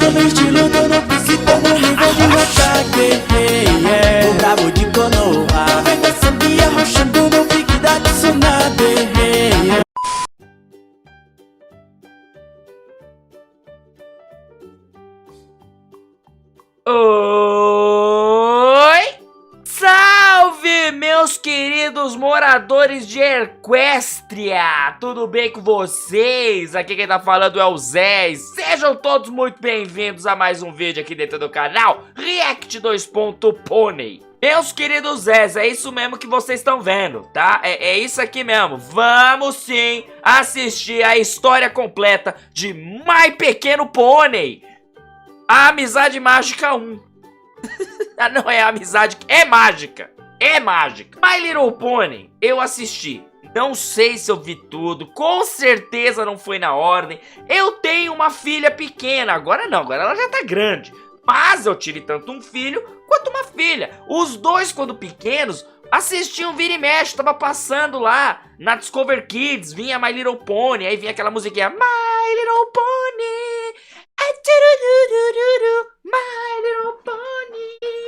no meu estilo, tô no principal, no nível de ataque. O brabo de Konoha vem descendo e arrochando no pique da Tsunade. Oi! Salve, meus queridos moradores de Equestria! Tudo bem com vocês? Aqui quem tá falando é o Zé. E sejam todos muito bem-vindos a mais um vídeo aqui dentro do canal React 2.Pony. Meus queridos Zés, é isso mesmo que vocês estão vendo, tá? É isso aqui mesmo. Vamos sim assistir a história completa de My Pequeno Pônei. A Amizade Mágica 1. Não é amizade, é mágica. É mágica. My Little Pony, eu assisti. Não sei se eu vi tudo, com certeza não foi na ordem. Eu tenho uma filha pequena, agora não, agora ela já tá grande. Mas eu tive tanto um filho quanto uma filha. Os dois, quando pequenos, assistiam Vira e Mexe, tava passando lá na Discover Kids, vinha My Little Pony, aí vinha aquela musiquinha My Little Pony, My Little Pony.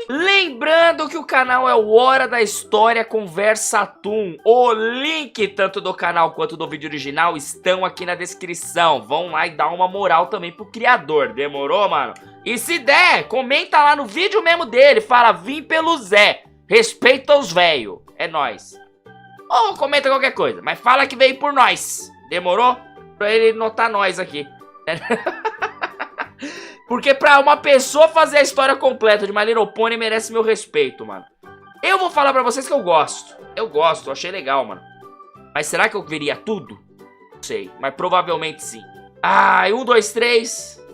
Lembrando que o canal é o Hora da História Conversa Toon. O link tanto do canal quanto do vídeo original estão aqui na descrição. Vão lá e dá uma moral também pro criador. Demorou, mano? E se der, comenta lá no vídeo mesmo dele. Fala, vim pelo Zé. Respeita os velhos. É nóis. Ou comenta qualquer coisa, mas fala que veio por nós. Demorou? Pra ele notar nós aqui. Porque pra uma pessoa fazer a história completa de My Little Pony merece meu respeito, mano. Eu vou falar pra vocês que eu gosto. Eu gosto, achei legal, mano. Mas será que eu veria tudo? Não sei, mas provavelmente sim. Ai, 1, 2, 3.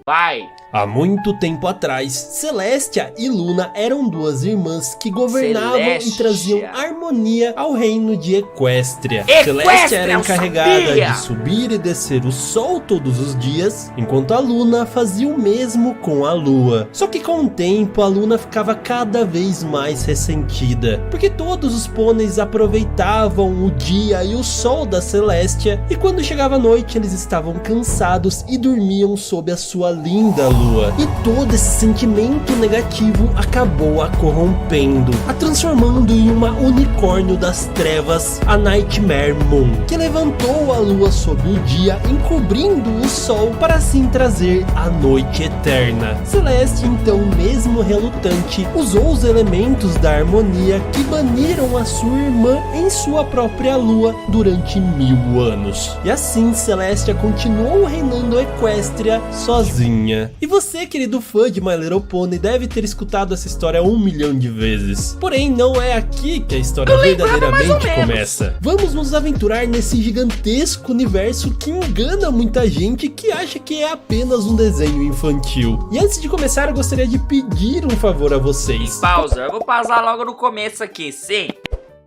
Vai. Há muito tempo atrás, Celestia e Luna eram duas irmãs que governavam e traziam harmonia ao reino de Equestria. Celestia era encarregada de subir e descer o sol todos os dias, enquanto a Luna fazia o mesmo com a lua. Só que com o tempo, a Luna ficava cada vez mais ressentida, porque todos os pôneis aproveitavam o dia e o sol da Celestia, e quando chegava a noite eles estavam cansados e dormiam sob a sua linda lua. E todo esse sentimento negativo acabou a corrompendo, a transformando em uma unicórnio das trevas, a Nightmare Moon, que levantou a lua sob o dia, encobrindo o sol para assim trazer a noite eterna. Celeste, então, mesmo relutante, usou os elementos da harmonia que baniram a sua irmã em sua própria lua durante 1000 anos. E assim Celestia continuou reinando Equestria sozinha. E você, querido fã de My Little Pony, deve ter escutado essa história 1 milhão de vezes. Porém, não é aqui que a história verdadeiramente começa. Vamos nos aventurar nesse gigantesco universo que engana muita gente que acha que é apenas um desenho infantil. E antes de começar, eu gostaria de pedir um favor a vocês. Pausa, eu vou pausar logo no começo aqui, sim.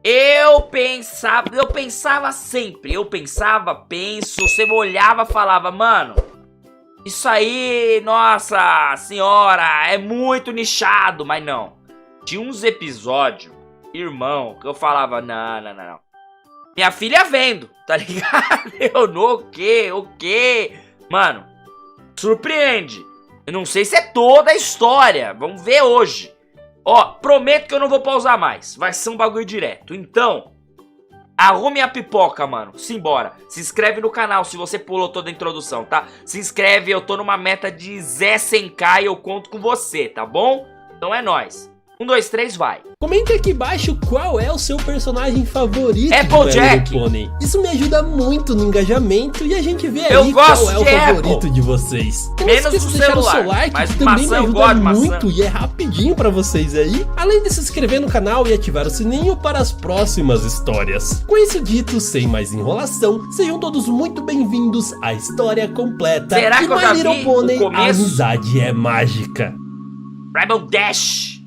Eu pensava sempre, penso, você olhava e falava, mano, isso aí, nossa senhora, é muito nichado, mas não. Tinha uns episódios, irmão, que eu falava, não. Minha filha vendo, tá ligado? Eu no o quê? Mano, surpreende. Eu não sei se é toda a história, vamos ver hoje. Ó, prometo que eu não vou pausar mais, vai ser um bagulho direto. Então, arrume a pipoca, mano. Simbora. Se inscreve no canal se você pulou toda a introdução, tá? Se inscreve, eu tô numa meta de Zé 100k e eu conto com você, tá bom? Então é nóis. 1, 2, 3, vai. Comente aqui embaixo qual é o seu personagem favorito Applejack. de My Little Pony. Isso me ajuda muito no engajamento e a gente vê aí eu qual é o favorito Apple. De vocês. Não menos esqueça do de deixar celular, o seu like, mas que também maçã, me eu ajuda gosto de muito maçã. e é rapidinho pra vocês aí. Além de se inscrever no canal e ativar o sininho para as próximas histórias. Com isso dito, sem mais enrolação, sejam todos muito bem-vindos à história completa. Será de que eu já My Little vi Pony, o começo? a amizade é mágica. Rebel Dash.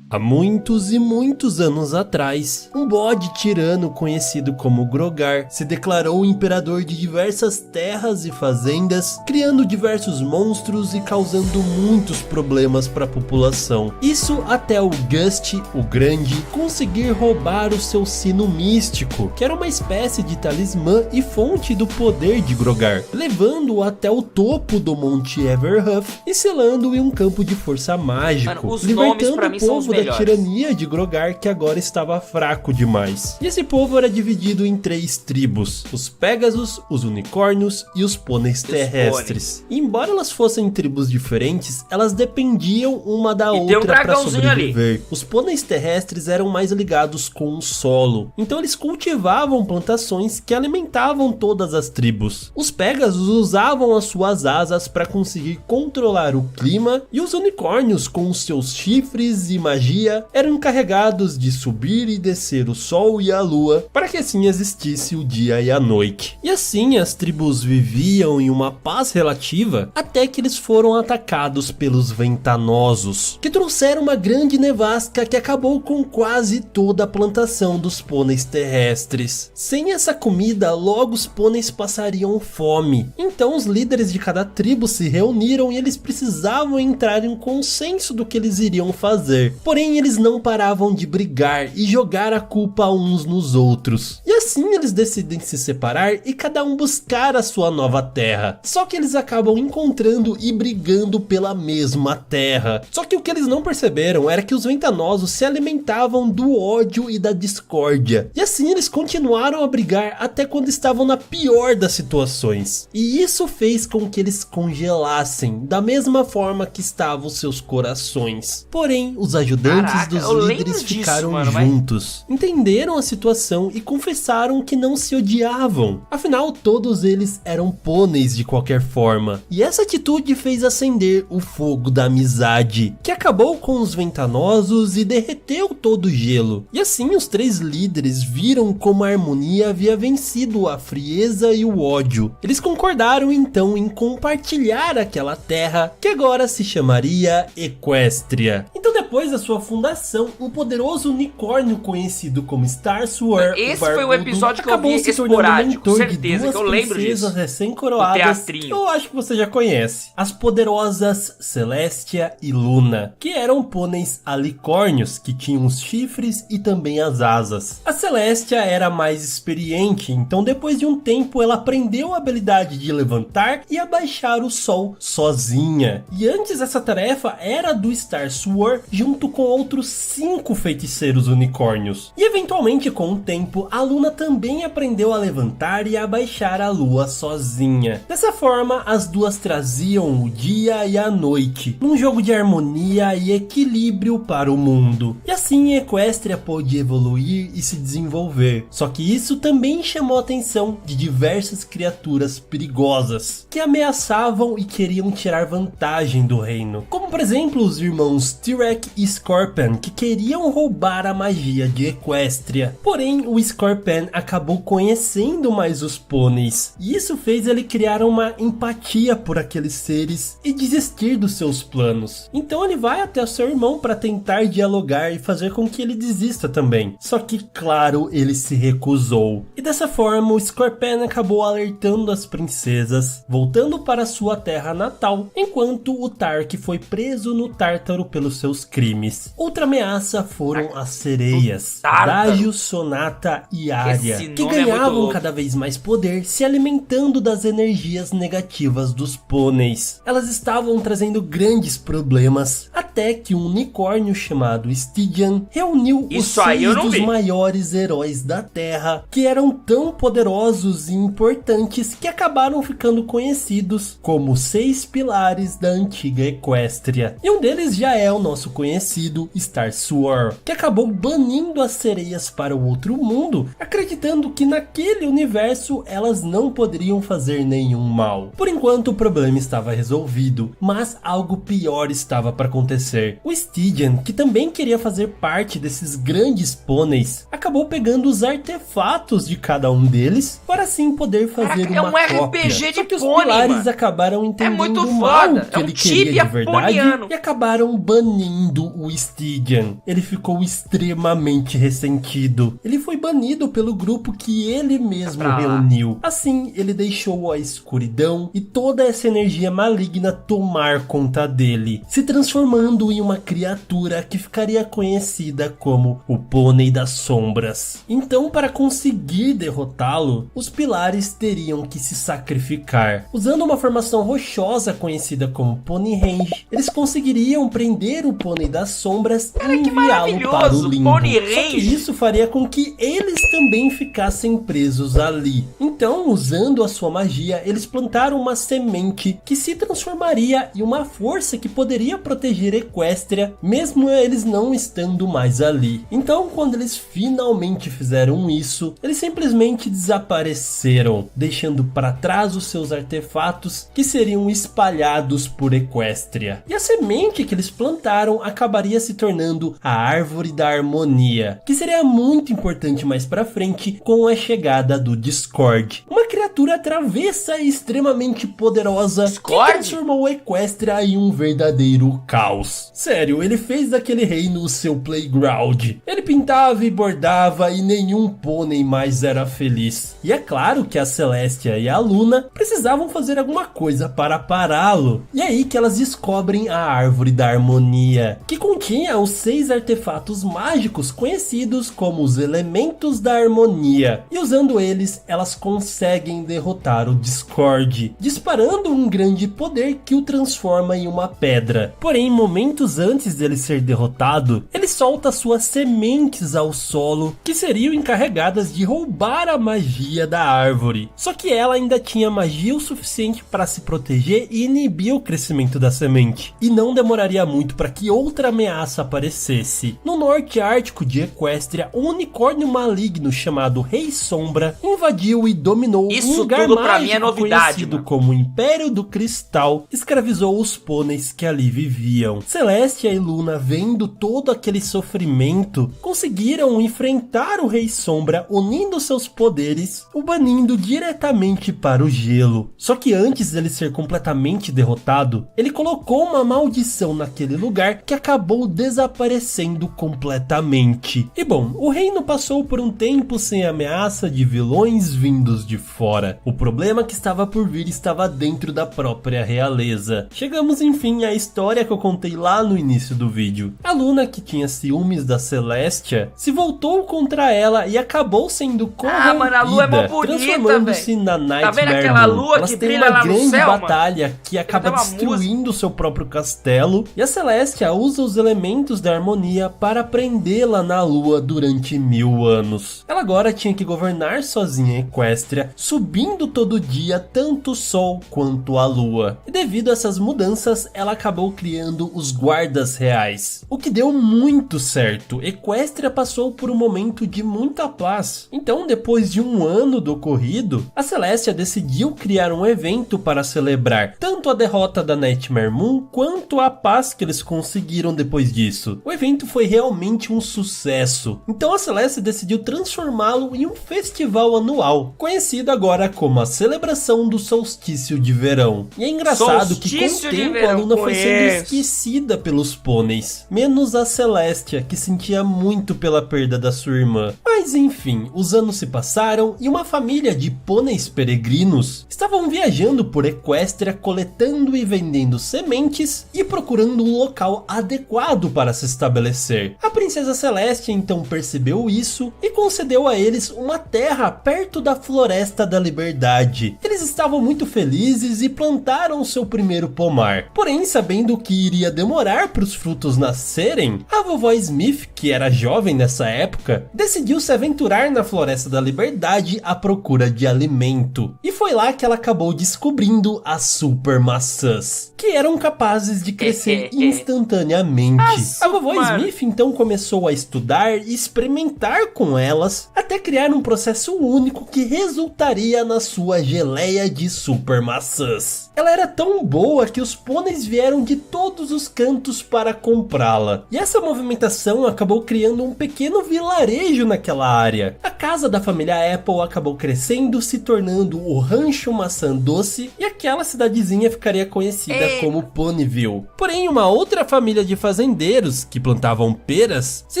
Há muitos e muitos anos atrás, um bode tirano conhecido como Grogar se declarou imperador de diversas terras e fazendas, criando diversos monstros e causando muitos problemas para a população. Isso até o Gust, o Grande, conseguir roubar o seu sino místico, que era uma espécie de talismã e fonte do poder de Grogar, levando-o até o topo do Monte Everhuff e selando-o em um campo de força mágico, libertando o povo da tirania de Grogar, que agora estava fraco demais. E esse povo era dividido em 3 tribos: os Pégasos, os Unicórnios e os Pôneis Terrestres. E embora elas fossem tribos diferentes, elas dependiam uma da outra para sobreviver. Ali. Os Pôneis Terrestres eram mais ligados com o solo, então eles cultivavam plantações que alimentavam todas as tribos. Os Pégasos usavam as suas asas para conseguir controlar o clima, e os Unicórnios, com os seus chifres e magia, eram encarregados de subir e descer o sol e a lua para que assim existisse o dia e a noite. E assim as tribos viviam em uma paz relativa até que eles foram atacados pelos Ventanosos, que trouxeram uma grande nevasca que acabou com quase toda a plantação dos pôneis terrestres. Sem essa comida, logo os pôneis passariam fome. Então os líderes de cada tribo se reuniram e eles precisavam entrar em um consenso do que eles iriam fazer. Porém, eles não paravam de brigar e jogar a culpa uns nos outros. E assim eles decidem se separar e cada um buscar a sua nova terra. Só que eles acabam encontrando e brigando pela mesma terra. Só que o que eles não perceberam era que os Ventanosos se alimentavam do ódio e da discórdia. E assim eles continuaram a brigar até quando estavam na pior das situações. E isso fez com que eles congelassem, da mesma forma que estavam seus corações. Porém, os ajudantes dos líderes ficaram juntos, entenderam a situação e confessaram que não se odiavam. Afinal, todos eles eram pôneis de qualquer forma. E essa atitude fez acender o fogo da amizade, que acabou com os Ventanosos e derreteu todo o gelo. E assim os 3 líderes viram como a harmonia havia vencido a frieza e o ódio. Eles concordaram então em compartilhar aquela terra, que agora se chamaria Equestria. Então depois da sua fundação, o poderoso unicórnio conhecido como Star Sword, esse foi o episódio que eu vi esporádico, certeza, que eu lembro disso. Recém-coroadas, que eu acho que você já conhece. As poderosas Celestia e Luna, que eram pôneis alicórnios, que tinham os chifres e também as asas. A Celestia era mais experiente, então depois de um tempo ela aprendeu a habilidade de levantar e abaixar o sol sozinha. E antes essa tarefa era do Star Sword, junto com outros 5 feiticeiros unicórnios. E eventualmente, com o tempo, a Luna também aprendeu a levantar e a abaixar a lua sozinha. Dessa forma, as duas traziam o dia e a noite, num jogo de harmonia e equilíbrio para o mundo. E assim Equestria pôde evoluir e se desenvolver. Só que isso também chamou a atenção de diversas criaturas perigosas, que ameaçavam e queriam tirar vantagem do reino. Como por exemplo os irmãos Tirek e Scorpion, que queriam roubar a magia de Equestria. Porém, o Scorpion acabou conhecendo mais os pôneis, e isso fez ele criar uma empatia por aqueles seres e desistir dos seus planos. Então ele vai até o seu irmão para tentar dialogar e fazer com que ele desista também. Só que, claro, ele se recusou. E dessa forma, o Scorpion acabou alertando as princesas, voltando para sua terra natal, enquanto o Tark foi preso no Tártaro pelos seus crimes. Outra ameaça foram as sereias, Adagio, Sonata e Arya, que ganhavam cada vez mais poder, se alimentando das energias negativas dos pôneis. Elas estavam trazendo grandes problemas, até que um unicórnio chamado Stygian reuniu os 6 dos maiores heróis da Terra, que eram tão poderosos e importantes que acabaram ficando conhecidos como 6 pilares da antiga Equestria. E um deles já é o nosso conhecido Star Sword, que acabou banindo as sereias para o outro mundo, acreditando que naquele universo elas não poderiam fazer nenhum mal. Por enquanto o problema estava resolvido, mas algo pior estava para acontecer. O Stygian, que também queria fazer parte desses grandes pôneis, acabou pegando os artefatos de cada um deles para assim poder fazer uma cópia. RPG de Só que os pônei, pilares mano. acabaram entendendo muito mal foda. que ele queria de verdade ano. E acabaram banindo o Stygian. Ele ficou extremamente ressentido. Ele foi banido pelo grupo que ele mesmo reuniu. Assim, ele deixou a escuridão e toda essa energia maligna tomar conta dele, se transformando em uma criatura que ficaria conhecida como o Pônei das Sombras. Então, para conseguir derrotá-lo, os pilares teriam que se sacrificar. Usando uma formação rochosa conhecida como Pony Range, eles conseguiriam prender o Pônei das Sombras e enviá-lo para o limbo. Só que isso faria com que eles também ficassem presos ali. Então, usando a sua magia, eles plantaram uma semente que se transformaria em uma força que poderia proteger Equestria, mesmo eles não estando mais ali. Então, quando eles finalmente fizeram isso, eles simplesmente desapareceram, deixando para trás os seus artefatos que seriam espalhados por Equestria. E a semente que eles plantaram acabaria se tornando a Árvore da Harmonia, que seria muito importante mais pra frente com a chegada do Discord. Uma criatura travessa e extremamente poderosa que transformou Equestria em um verdadeiro caos. Sério, ele fez daquele reino o seu playground. Ele pintava e bordava e nenhum pônei mais era feliz. E é claro que a Celestia e a Luna precisavam fazer alguma coisa para pará-lo. E é aí que elas descobrem a Árvore da Harmonia, que continha os 6 artefatos mágicos conhecidos como os Elementos da Harmonia. E usando eles, elas conseguem derrotar o Discord, disparando um grande poder que o transforma em uma pedra. Porém, momentos antes dele ser derrotado, ele solta suas sementes ao solo, que seriam encarregadas de roubar a magia da árvore. Só que ela ainda tinha magia o suficiente para se proteger e inibir o crescimento da semente. E não demoraria muito para que outra ameaça aparecesse. No norte ártico de Equestria, um unicórnio maligno chamado Rei Sombra invadiu e dominou um lugar mágico conhecido como Império do Cristal, escravizou os pôneis que ali viviam. Celestia e Luna, vendo todo aquele sofrimento, conseguiram enfrentar o Rei Sombra unindo seus poderes, o banindo diretamente para o gelo. Só que antes dele ser completamente derrotado, ele colocou uma maldição naquele lugar que acabou desaparecendo completamente. E bom, o reino passou por um tempo sem ameaça de vilões vindos de fora. O problema que estava por vir estava dentro da própria realeza. Chegamos enfim à história que eu contei lá no início do vídeo. A Luna, que tinha ciúmes da Celestia, se voltou contra ela e acabou sendo corrompida, mano, a lua é mó bonita, transformando-se na Nightmare Moon. Tá vendo aquela lua Elas que têm brilha uma lá no grande céu, batalha que acaba destruindo o seu próprio castelo, e a Celestia usa os elementos da harmonia para prendê-la na lua durante 1000 anos. Ela agora tinha que governar sozinha Equestria, subindo todo dia tanto o sol quanto a lua. E devido a essas mudanças, ela acabou criando os guardas reais, o que deu muito certo. Equestria passou por um momento de muita paz. Então, depois de um ano do ocorrido, a Celestia decidiu criar um evento para celebrar tanto a derrota da Nightmare Moon quanto a paz que eles conseguiram depois disso. O evento foi realmente um sucesso. Então a Celestia decidiu transformá-lo em um festival anual, conhecido agora como a celebração do solstício de verão. E é engraçado que com o tempo a Luna foi sendo esquecida pelos pôneis, menos a Celestia, que sentia muito pela perda da sua irmã. Mas enfim, os anos se passaram e uma família de pôneis peregrinos estavam viajando por Equestria, coletando e vendendo sementes e procurando um local adequado para se estabelecer. A princesa Celestia então percebeu isso e concedeu a eles uma terra perto da Floresta da Liberdade. Eles estavam muito felizes e plantaram seu primeiro pomar. Porém, sabendo que iria demorar para os frutos nascerem, a vovó Smith, que era jovem nessa época, decidiu se aventurar na Floresta da Liberdade à procura de alimento. E foi lá que ela acabou descobrindo as super maçãs, que eram capazes de crescer instantaneamente. A vovó Smith então começou a estudar e experimentar com elas, até criar um processo único que resultaria na sua geleia de super maçãs. Ela era tão boa que os pôneis vieram de todos os cantos para comprá-la. E essa movimentação acabou criando um pequeno vilarejo naquela área. A casa da família Apple acabou crescendo, se tornando o Rancho Maçã Doce, e aquela cidadezinha ficaria conhecida como Ponyville. Porém, uma outra família de fazendeiros que plantavam peras se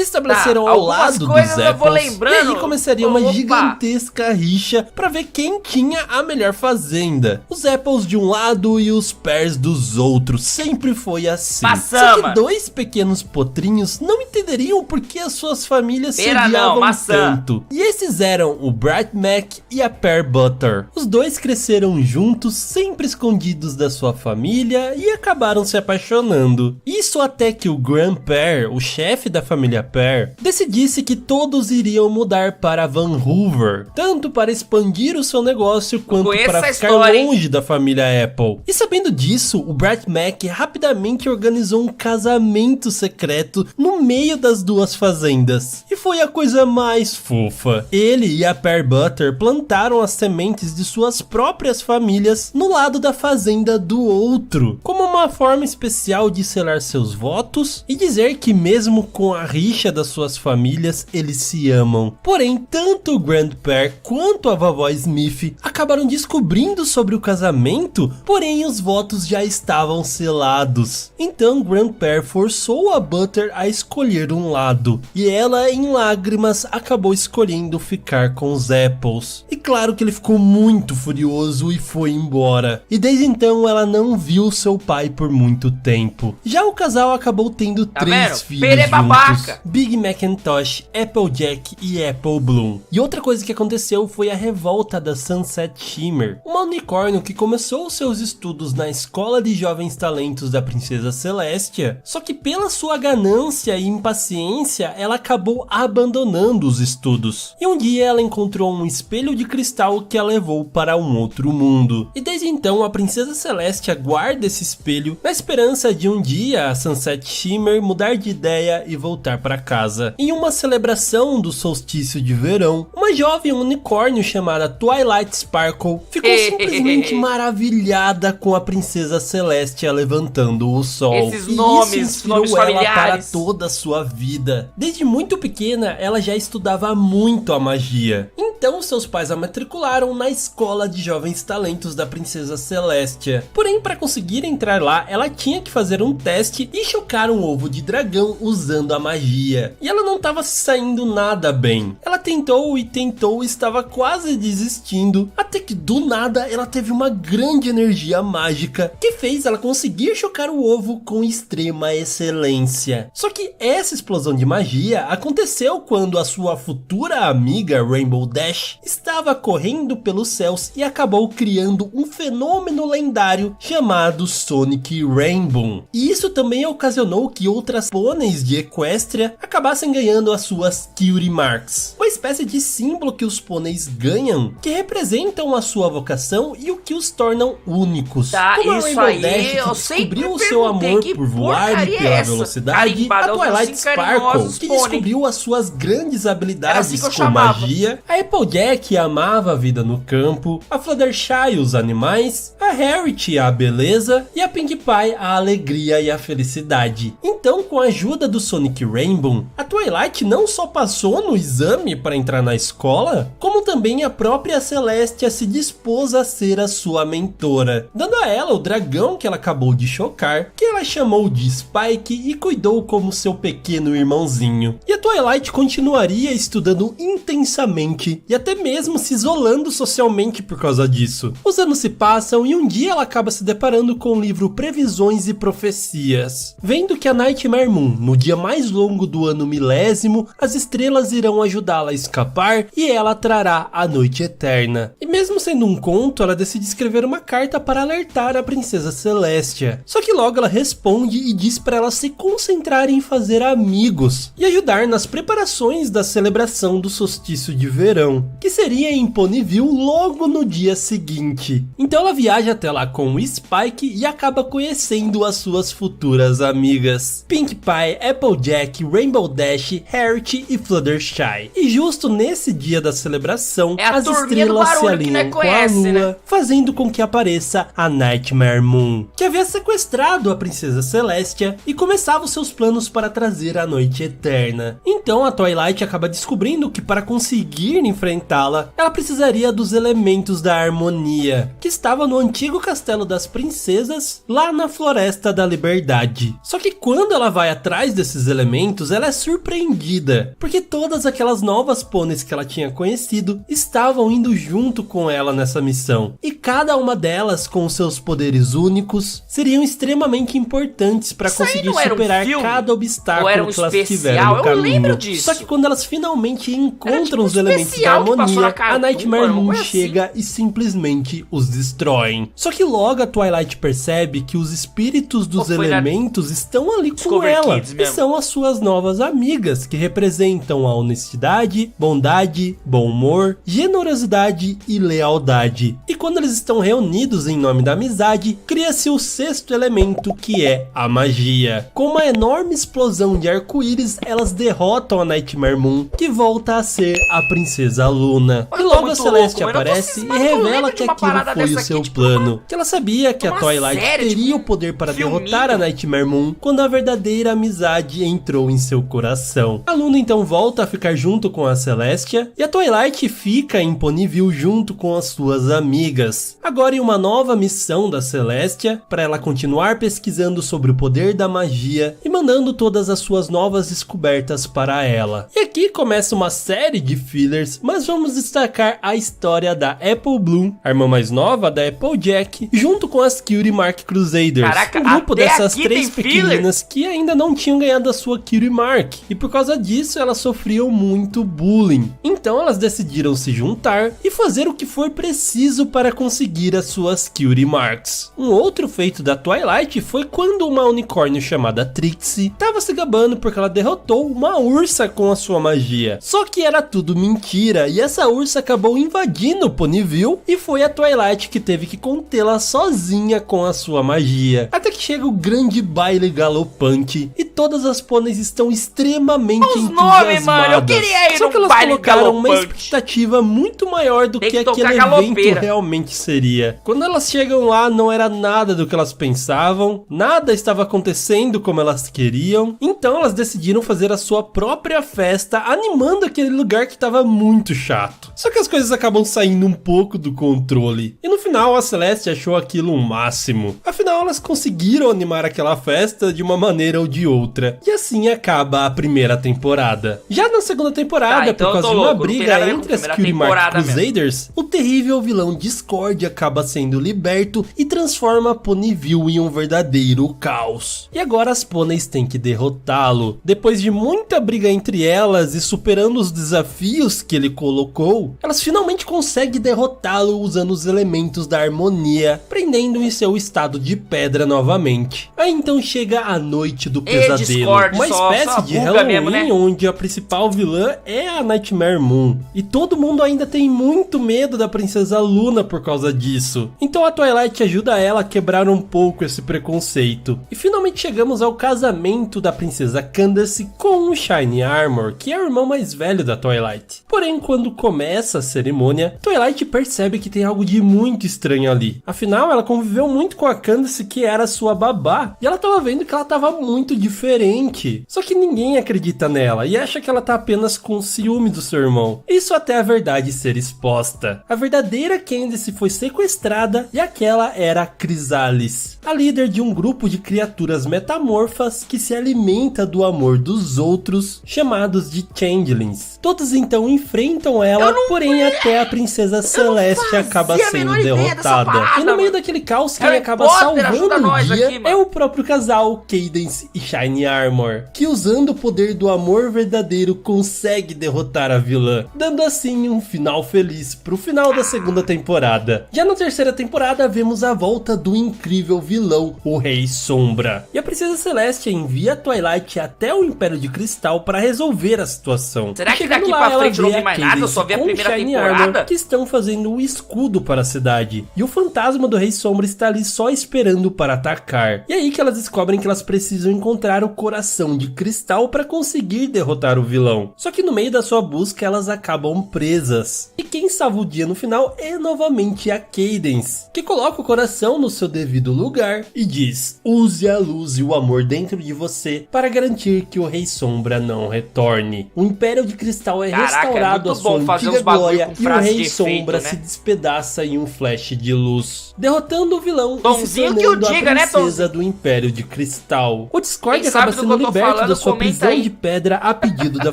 estabeleceram ao lado dos Apples, e aí começaria uma gigantesca rixa para ver quem tinha a melhor fazenda. Os Apples de um lado e os Pears dos outros, sempre foi assim. Só que dois pequenos potrinhos não entenderiam por que as suas famílias se odiavam tanto. E esses eram o Bright Mac e a Pear Butter. Os dois cresceram juntos, sempre escondidos da sua família, e acabaram se apaixonando. Isso até que o Grandpa, o chefe da família Pear, decidisse que todos iriam mudar para Vancouver, tanto para expandir o seu negócio quanto para ficar longe da família Apple. E sabendo disso, o Bright Mac rapidamente organizou um casamento secreto no meio das duas fazendas. E foi a coisa mais fofa. Ele e a Pear Butter plantaram as sementes de suas próprias famílias no lado da fazenda do outro, como uma forma especial de selar seus votos e dizer que mesmo com a rixa das suas famílias, eles se amam. Porém, tanto o Grandpa quanto a vovó Smith acabaram descobrindo sobre o casamento, porém os votos já estavam selados. Então Grandpa forçou a Butter a escolher um lado, e ela, em lágrimas, acabou escolhendo ficar com os Apples. E claro que ele ficou muito furioso e foi embora. E desde então ela não viu seu pai por muito tempo. Já o casal acabou tendo 3 filhos juntos: Big Macintosh, Applejack e Apple Bloom. E outra coisa que aconteceu foi a revolta da Sunset Shimmer, uma unicórnio que começou seus estudos na escola de jovens talentos da Princesa Celestia, só que pela sua ganância e impaciência, ela acabou abandonando os estudos. E um dia ela encontrou um espelho de cristal que a levou para um outro mundo. E desde então a Princesa Celestia guarda esse espelho na esperança de um dia a Sunset Shimmer mudar de ideia e voltar para casa. Em uma celebração do solstício de verão, uma jovem unicórnio chamada Twilight Sparkle ficou simplesmente maravilhada com a Princesa Celestia levantando o sol. Esses nomes, e isso inspirou ela para toda a sua vida. Desde muito pequena, ela já estudava muito a magia. Então seus pais a matricularam na escola de jovens talentos da Princesa Celestia. Porém, para conseguir entrar lá, ela tinha que fazer um teste e chocar um ovo de dragão usando a magia. E ela não estava saindo nada bem. Ela tentou e tentou e estava quase desistindo, até que do nada ela teve uma grande energia mágica que fez ela conseguir chocar o ovo com extrema excelência. Só que essa explosão de magia aconteceu quando a sua futura amiga Rainbow Dash estava correndo pelos céus e acabou criando um fenômeno lendário chamado Sonic Rainbow. E isso também ocasionou que outras pôneis de Equestria acabassem ganhando as suas Cutie Marks, uma espécie de símbolo que os pôneis ganham, que representam a sua vocação e o que os tornam únicos. Como a Rainbow Dash, que descobriu o seu amor por voar e pela velocidade, a Twilight Sparkle, que descobriu as suas grandes habilidades com magia, a Applejack amava a vida no campo, a Fluttershy os animais, a Harriet a beleza e a Pinkie Pie a alegria e a felicidade. Então, com a ajuda do Sonic Rainbow, a Twilight não só passou no exame para entrar na escola, como também a própria Celestia se dispôs a ser a sua mentora, dando a ela o dragão que ela acabou de chocar, que ela chamou de Spike e cuidou como seu pequeno irmãozinho. E a Twilight continuaria estudando intensamente e até mesmo se isolando socialmente por causa disso. Os anos se passam e um dia ela acaba se deparando com o livro Previsões e Profecias, vendo que a Nightmare Moon, no dia mais longo do ano milésimo, as estrelas irão ajudá-la a escapar e ela trará a noite eterna. E mesmo sendo um conto, ela decide escrever uma carta para alertar a Princesa Celestia. Só que logo ela responde e diz para ela se concentrar em fazer amigos e ajudar nas preparações da celebração do solstício de verão, que seria em Ponyville logo no dia seguinte. Então ela viaja até lá com o Spike e acaba acaba conhecendo as suas futuras amigas, Pinkie Pie, Applejack, Rainbow Dash, Harriet e Fluttershy. E justo nesse dia da celebração, as estrelas se alinham com a lua, fazendo com que apareça a Nightmare Moon, que havia sequestrado a princesa Celestia e começava os seus planos para trazer a noite eterna. Então a Twilight acaba descobrindo que para conseguir enfrentá-la, ela precisaria dos elementos da harmonia, que estava no antigo castelo das princesas, lá na Floresta da Liberdade. Só que quando ela vai atrás desses elementos, ela é surpreendida, porque todas aquelas novas pôneis que ela tinha conhecido estavam indo junto com ela nessa missão. E cada uma delas, com seus poderes únicos, seriam extremamente importantes para conseguir superar cada obstáculo que elas tiveram no caminho. Só que quando elas finalmente encontram os elementos da harmonia, a Nightmare Moon chega e simplesmente os destroem. Só que logo a Twilight percebe que os espíritos dos elementos estão ali com ela, e são as suas novas amigas, que representam a honestidade, bondade, bom humor, generosidade e lealdade. E quando eles estão reunidos em nome da amizade, cria-se o sexto elemento, que é a magia. Com uma enorme explosão de arco-íris, elas derrotam a Nightmare Moon, que volta a ser a princesa Luna. E logo a Celestia aparece e revela que aquilo foi o seu plano, que ela sabia que a Twilight teria o poder para derrotar a Nightmare Moon quando a verdadeira amizade entrou em seu coração. A Luna então volta a ficar junto com a Celestia e a Twilight fica em Ponyville junto com as suas amigas. Agora em uma nova missão da Celestia, para ela continuar pesquisando sobre o poder da magia e mandando todas as suas novas descobertas para ela. E aqui começa uma série de fillers, mas vamos destacar a história da Apple Bloom, a irmã mais nova da Applejack, junto com as Cutie Mark Crusaders. Caraca, um grupo dessas três pequeninas que ainda não tinham ganhado a sua Cutie Mark, e por causa disso elas sofriam muito bullying. Então elas decidiram se juntar e fazer o que for preciso para conseguir as suas Cutie Marks. Um outro feito da Twilight foi quando uma unicórnio chamada Trixie estava se gabando porque ela derrotou uma ursa com a sua magia. Só que era tudo mentira, e essa ursa acabou invadindo Ponyville e foi a Twilight que teve que contê-la sozinha com a sua magia. Até que chega o grande baile galopante e todas as pôneis estão extremamente entusiasmadas. Mano, eu queria ir Só que elas colocaram uma expectativa muito maior do que aquele evento realmente seria. Quando elas chegam lá, não era nada do que elas pensavam, nada estava acontecendo como elas queriam, então elas decidiram fazer a sua própria festa, animando aquele lugar que estava muito chato. Só que as coisas acabam saindo um pouco do controle, e no final a Celeste achou aquilo um máximo. Afinal, elas conseguiram animar aquela festa de uma maneira ou de outra, e assim acaba a primeira temporada. Já na segunda temporada, por causa de uma briga entre as Cutie Mark Crusaders, o terrível vilão Discord acaba sendo liberto e transforma Ponyville em um verdadeiro caos. E agora as pôneis têm que derrotá-lo. Depois de muita briga entre elas e superando os desafios que ele colocou, elas finalmente conseguem derrotá-lo usando os elementos da harmonia, prendendo em seu estado de pedra novamente. Aí então chega a noite do pesadelo, uma espécie de Halloween mesmo, né? Onde a principal vilã é a Nightmare Moon, e todo mundo ainda tem muito medo da princesa Luna por causa disso. Então a Twilight ajuda ela a quebrar um pouco esse preconceito, e finalmente chegamos ao casamento da princesa Candace com o Shiny Armor, que é o irmão mais velho da Twilight. Porém, quando começa a cerimônia, Twilight percebe que tem algo de muito estranho ali. Afinal, ela conviveu muito com a Candace, que era sua babá, e ela tava vendo que ela tava muito diferente. Só que ninguém acredita nela e acha que ela tá apenas com ciúme do seu irmão. Isso até a verdade ser exposta. A verdadeira Candace foi sequestrada e aquela era a Chrysalis, a líder de um grupo de criaturas metamorfas que se alimenta do amor dos outros, chamados de Changelings. Todos então enfrentam ela, porém até a princesa Celeste acaba sendo derrotada. E no meio daquele caos, quem acaba salvando o dia é o próprio casal, Cadance e Shiny Shiny Armor, que usando o poder do amor verdadeiro consegue derrotar a vilã, dando assim um final feliz pro final da segunda temporada. Já na terceira temporada vemos a volta do incrível vilão, o Rei Sombra. E a Princesa Celestia envia Twilight até o Império de Cristal para resolver a situação. Será que daqui pra frente não vi mais nada? Eu só vi a primeira temporada? Que estão fazendo o escudo para a cidade. E o fantasma do Rei Sombra está ali só esperando para atacar. E aí que elas descobrem que elas precisam encontrar o coração de cristal para conseguir derrotar o vilão. Só que no meio da sua busca elas acabam presas. E quem salva o dia no final é novamente a Cadence, que coloca o coração no seu devido lugar e diz: use a luz e o amor dentro de você para garantir que o Rei Sombra não retorne. O Império de Cristal é restaurado à sua antiga glória e o Rei Sombra se despedaça em um flash de luz, derrotando o vilão e se tornando a princesa do Império de Cristal. O Discord acaba sendo liberto da sua prisão de pedra a pedido da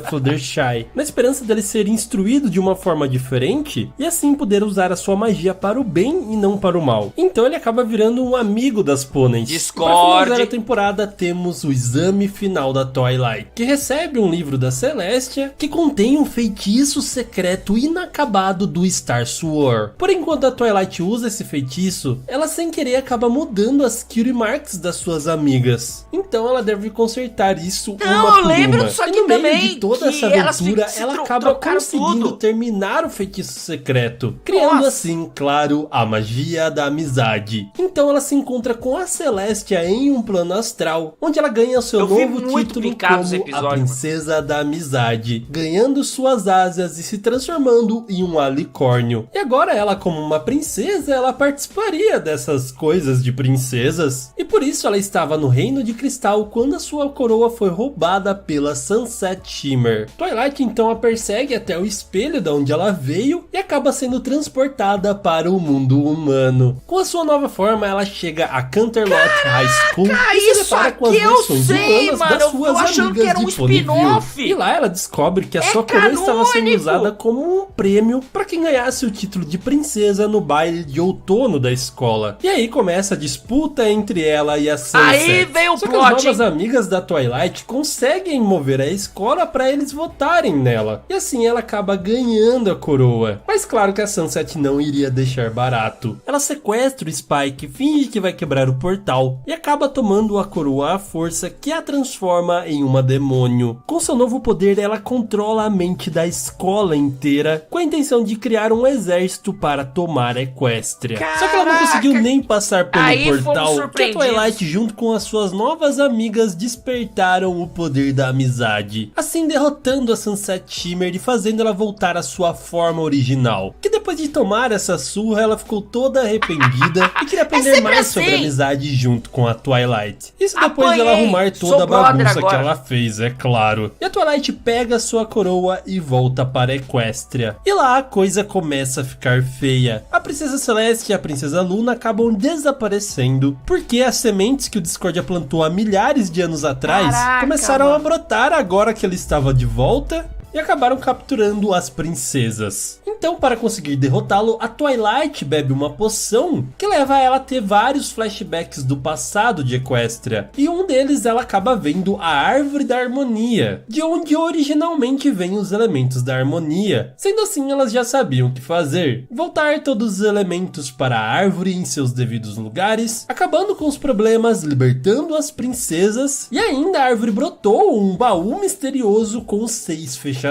Fluttershy, na esperança dele ser instruído de uma forma diferente e assim poder usar a sua magia para o bem e não para o mal. Então ele acaba virando um amigo das pôneis. Discord. Para finalizar a temporada temos o exame final da Twilight, que recebe um livro da Celestia que contém um feitiço secreto inacabado do Star Sword. Por enquanto a Twilight usa esse feitiço, ela sem querer acaba mudando as Cutie Marks das suas amigas. Então ela deve consertar isso uma por uma. Eu lembro disso aqui no meio também, de toda essa aventura, ela acaba conseguindo terminar o feitiço secreto, criando assim, claro, a magia da amizade. Então ela se encontra com a Celestia em um plano astral, onde ela ganha o seu novo título como a Princesa da Amizade, ganhando suas asas e se transformando em um unicórnio. E agora ela, como uma princesa, ela participaria dessas coisas de princesas, e por isso ela estava no Reino de Cristal quando a sua coroa foi roubada pela Sunset Shimmer. Twilight então a persegue até o espelho da onde ela veio e acaba sendo transportada para o mundo humano. Com a sua nova forma, ela chega a Canterlot High School e se depara com as versões humanas das suas amigas de Ponyville. E lá ela descobre que a sua coroa estava sendo usada como um prêmio para quem ganhasse o título de princesa no baile de outono da escola. E aí começa a disputa entre ela e a Sunset. Aí veio o Só que plot. as novas amigas da Twilight conseguem mover a escola para eles votarem nela. E assim ela acaba ganhando a coroa. Mas claro que a Sunset não iria deixar barato. Ela sequestra o Spike, finge que vai quebrar o portal e acaba tomando a coroa à força, que a transforma em uma demônio. Com seu novo poder, ela controla a mente da escola inteira com a intenção de criar um exército para tomar Equestria. Só que ela não conseguiu nem passar pelo portal, que a Twilight, junto com as suas novas amigas, despertaram o poder da amizade, assim derrotando a Sunset Shimmer e fazendo ela voltar à sua forma original. Que depois de tomar essa surra, ela ficou toda arrependida e queria aprender mais sobre a amizade junto com a Twilight. Isso depois de ela arrumar toda a bagunça que ela fez, é claro. E a Twilight pega sua coroa e volta para Equestria. E lá a coisa começa a ficar feia. A Princesa Celeste e a Princesa Luna acabam desaparecendo porque as sementes que o Discordia plantou há milhares de anos atrás começaram a brotar agora que ele estava de volta e acabaram capturando as princesas. Então, para conseguir derrotá-lo, a Twilight bebe uma poção que leva ela a ter vários flashbacks do passado de Equestria. E um deles ela acaba vendo a Árvore da Harmonia, de onde originalmente vêm os elementos da harmonia. Sendo assim, elas já sabiam o que fazer: voltar todos os elementos para a árvore em seus devidos lugares, acabando com os problemas, libertando as princesas, e ainda a árvore brotou um baú misterioso com 6 fechaduras.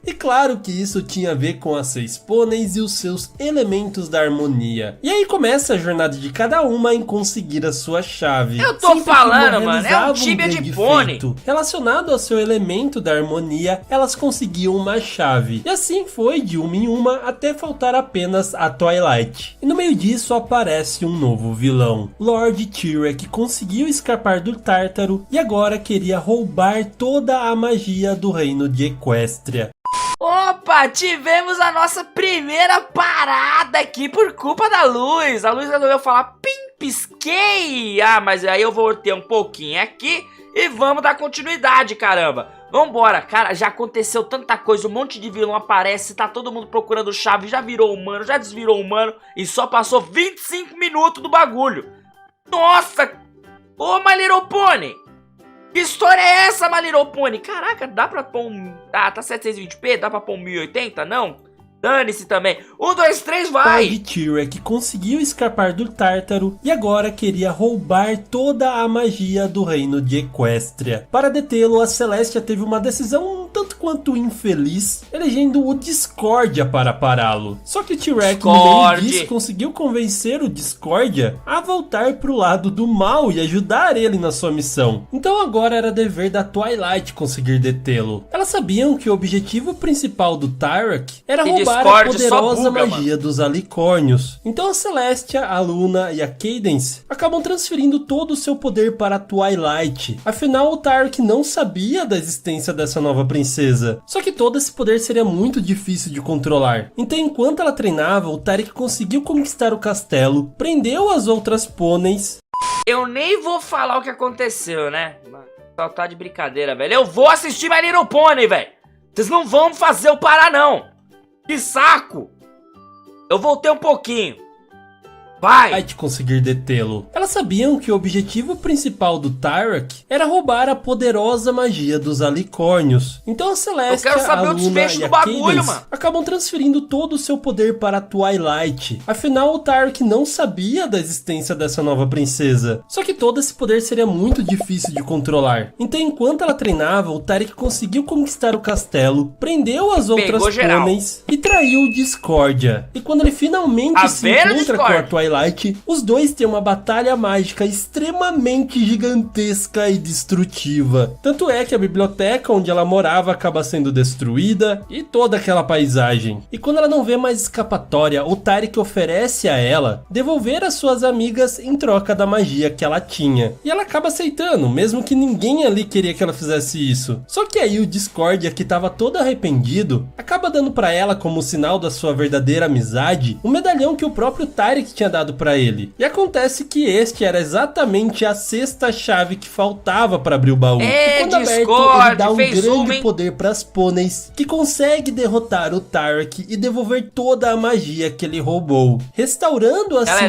E claro que isso tinha a ver com as 6 pôneis e os seus elementos da harmonia. E aí começa a jornada de cada uma em conseguir a sua chave. Eu tô falando, mano, é um time de pônei. Relacionado ao seu elemento da harmonia, elas conseguiam uma chave. E assim foi de uma em uma até faltar apenas a Twilight. E no meio disso aparece um novo vilão, Lord Tyrek, que conseguiu escapar do Tártaro e agora queria roubar toda a magia do reino de Equestria. Opa, tivemos a nossa primeira parada aqui por culpa da Luz. A Luz resolveu falar pisquei. Ah, mas aí eu voltei um pouquinho aqui e vamos dar continuidade, caramba. Vambora, cara, já aconteceu tanta coisa, um monte de vilão aparece, tá todo mundo procurando chave, já virou humano, já desvirou humano e só passou 25 minutos do bagulho. Nossa! Ô, My Little Pony! Que história é essa, My Little Pony? Caraca, dá pra pôr um... Ah, tá 720p? Dá pra pôr um 1080? Não? Dane-se também. 1, 2, 3, vai! O pai de T-Rex conseguiu escapar do Tártaro e agora queria roubar toda a magia do reino de Equestria. Para detê-lo, a Celestia teve uma decisão um tanto quanto infeliz, elegendo o Discordia para pará-lo. Só que o T-Rex, no meio disso, conseguiu convencer o Discordia a voltar pro lado do mal e ajudar ele na sua missão. Então agora era dever da Twilight conseguir detê-lo. Elas sabiam que o objetivo principal do Tyrak era roubar a poderosa magia dos alicórnios. Então a Celestia, a Luna e a Cadence acabam transferindo todo o seu poder para a Twilight. Afinal, o Tyrak não sabia da existência dessa nova princesa. Só que todo esse poder seria muito difícil de controlar. Então, enquanto ela treinava, o Tyrak conseguiu conquistar o castelo, prendeu as outras pôneis. Eu nem vou falar o que aconteceu, né? Só tá de brincadeira, velho. Eu vou assistir My Little Pony, velho. Vocês não vão fazer eu parar, não. Que saco! Eu voltei um pouquinho. Vai te conseguir detê-lo. Elas sabiam que o objetivo principal do Tyrak era roubar a poderosa magia dos alicórnios. Então a Celestia, a Luna e a Cadence acabam transferindo todo o seu poder para a Twilight. Afinal, o Tyrak não sabia da existência dessa nova princesa. Só que todo esse poder seria muito difícil de controlar. Então, enquanto ela treinava, o Tyrak conseguiu conquistar o castelo, prendeu as outras pôneis e traiu o Discordia. E quando ele finalmente se encontra com a Twilight, os dois têm uma batalha mágica extremamente gigantesca e destrutiva. Tanto é que a biblioteca onde ela morava acaba sendo destruída e toda aquela paisagem. E quando ela não vê mais escapatória, o Tyrak oferece a ela devolver as suas amigas em troca da magia que ela tinha. E ela acaba aceitando, mesmo que ninguém ali queria que ela fizesse isso. Só que aí o Discordia, que estava todo arrependido, acaba dando para ela como sinal da sua verdadeira amizade um medalhão que o próprio Tyrak tinha dado para ele. E acontece que este era exatamente a sexta chave que faltava para abrir o baú. E quando aberto, ele dá um grande poder para as pôneis, que consegue derrotar o Tyrak e devolver toda a magia que ele roubou, restaurando assim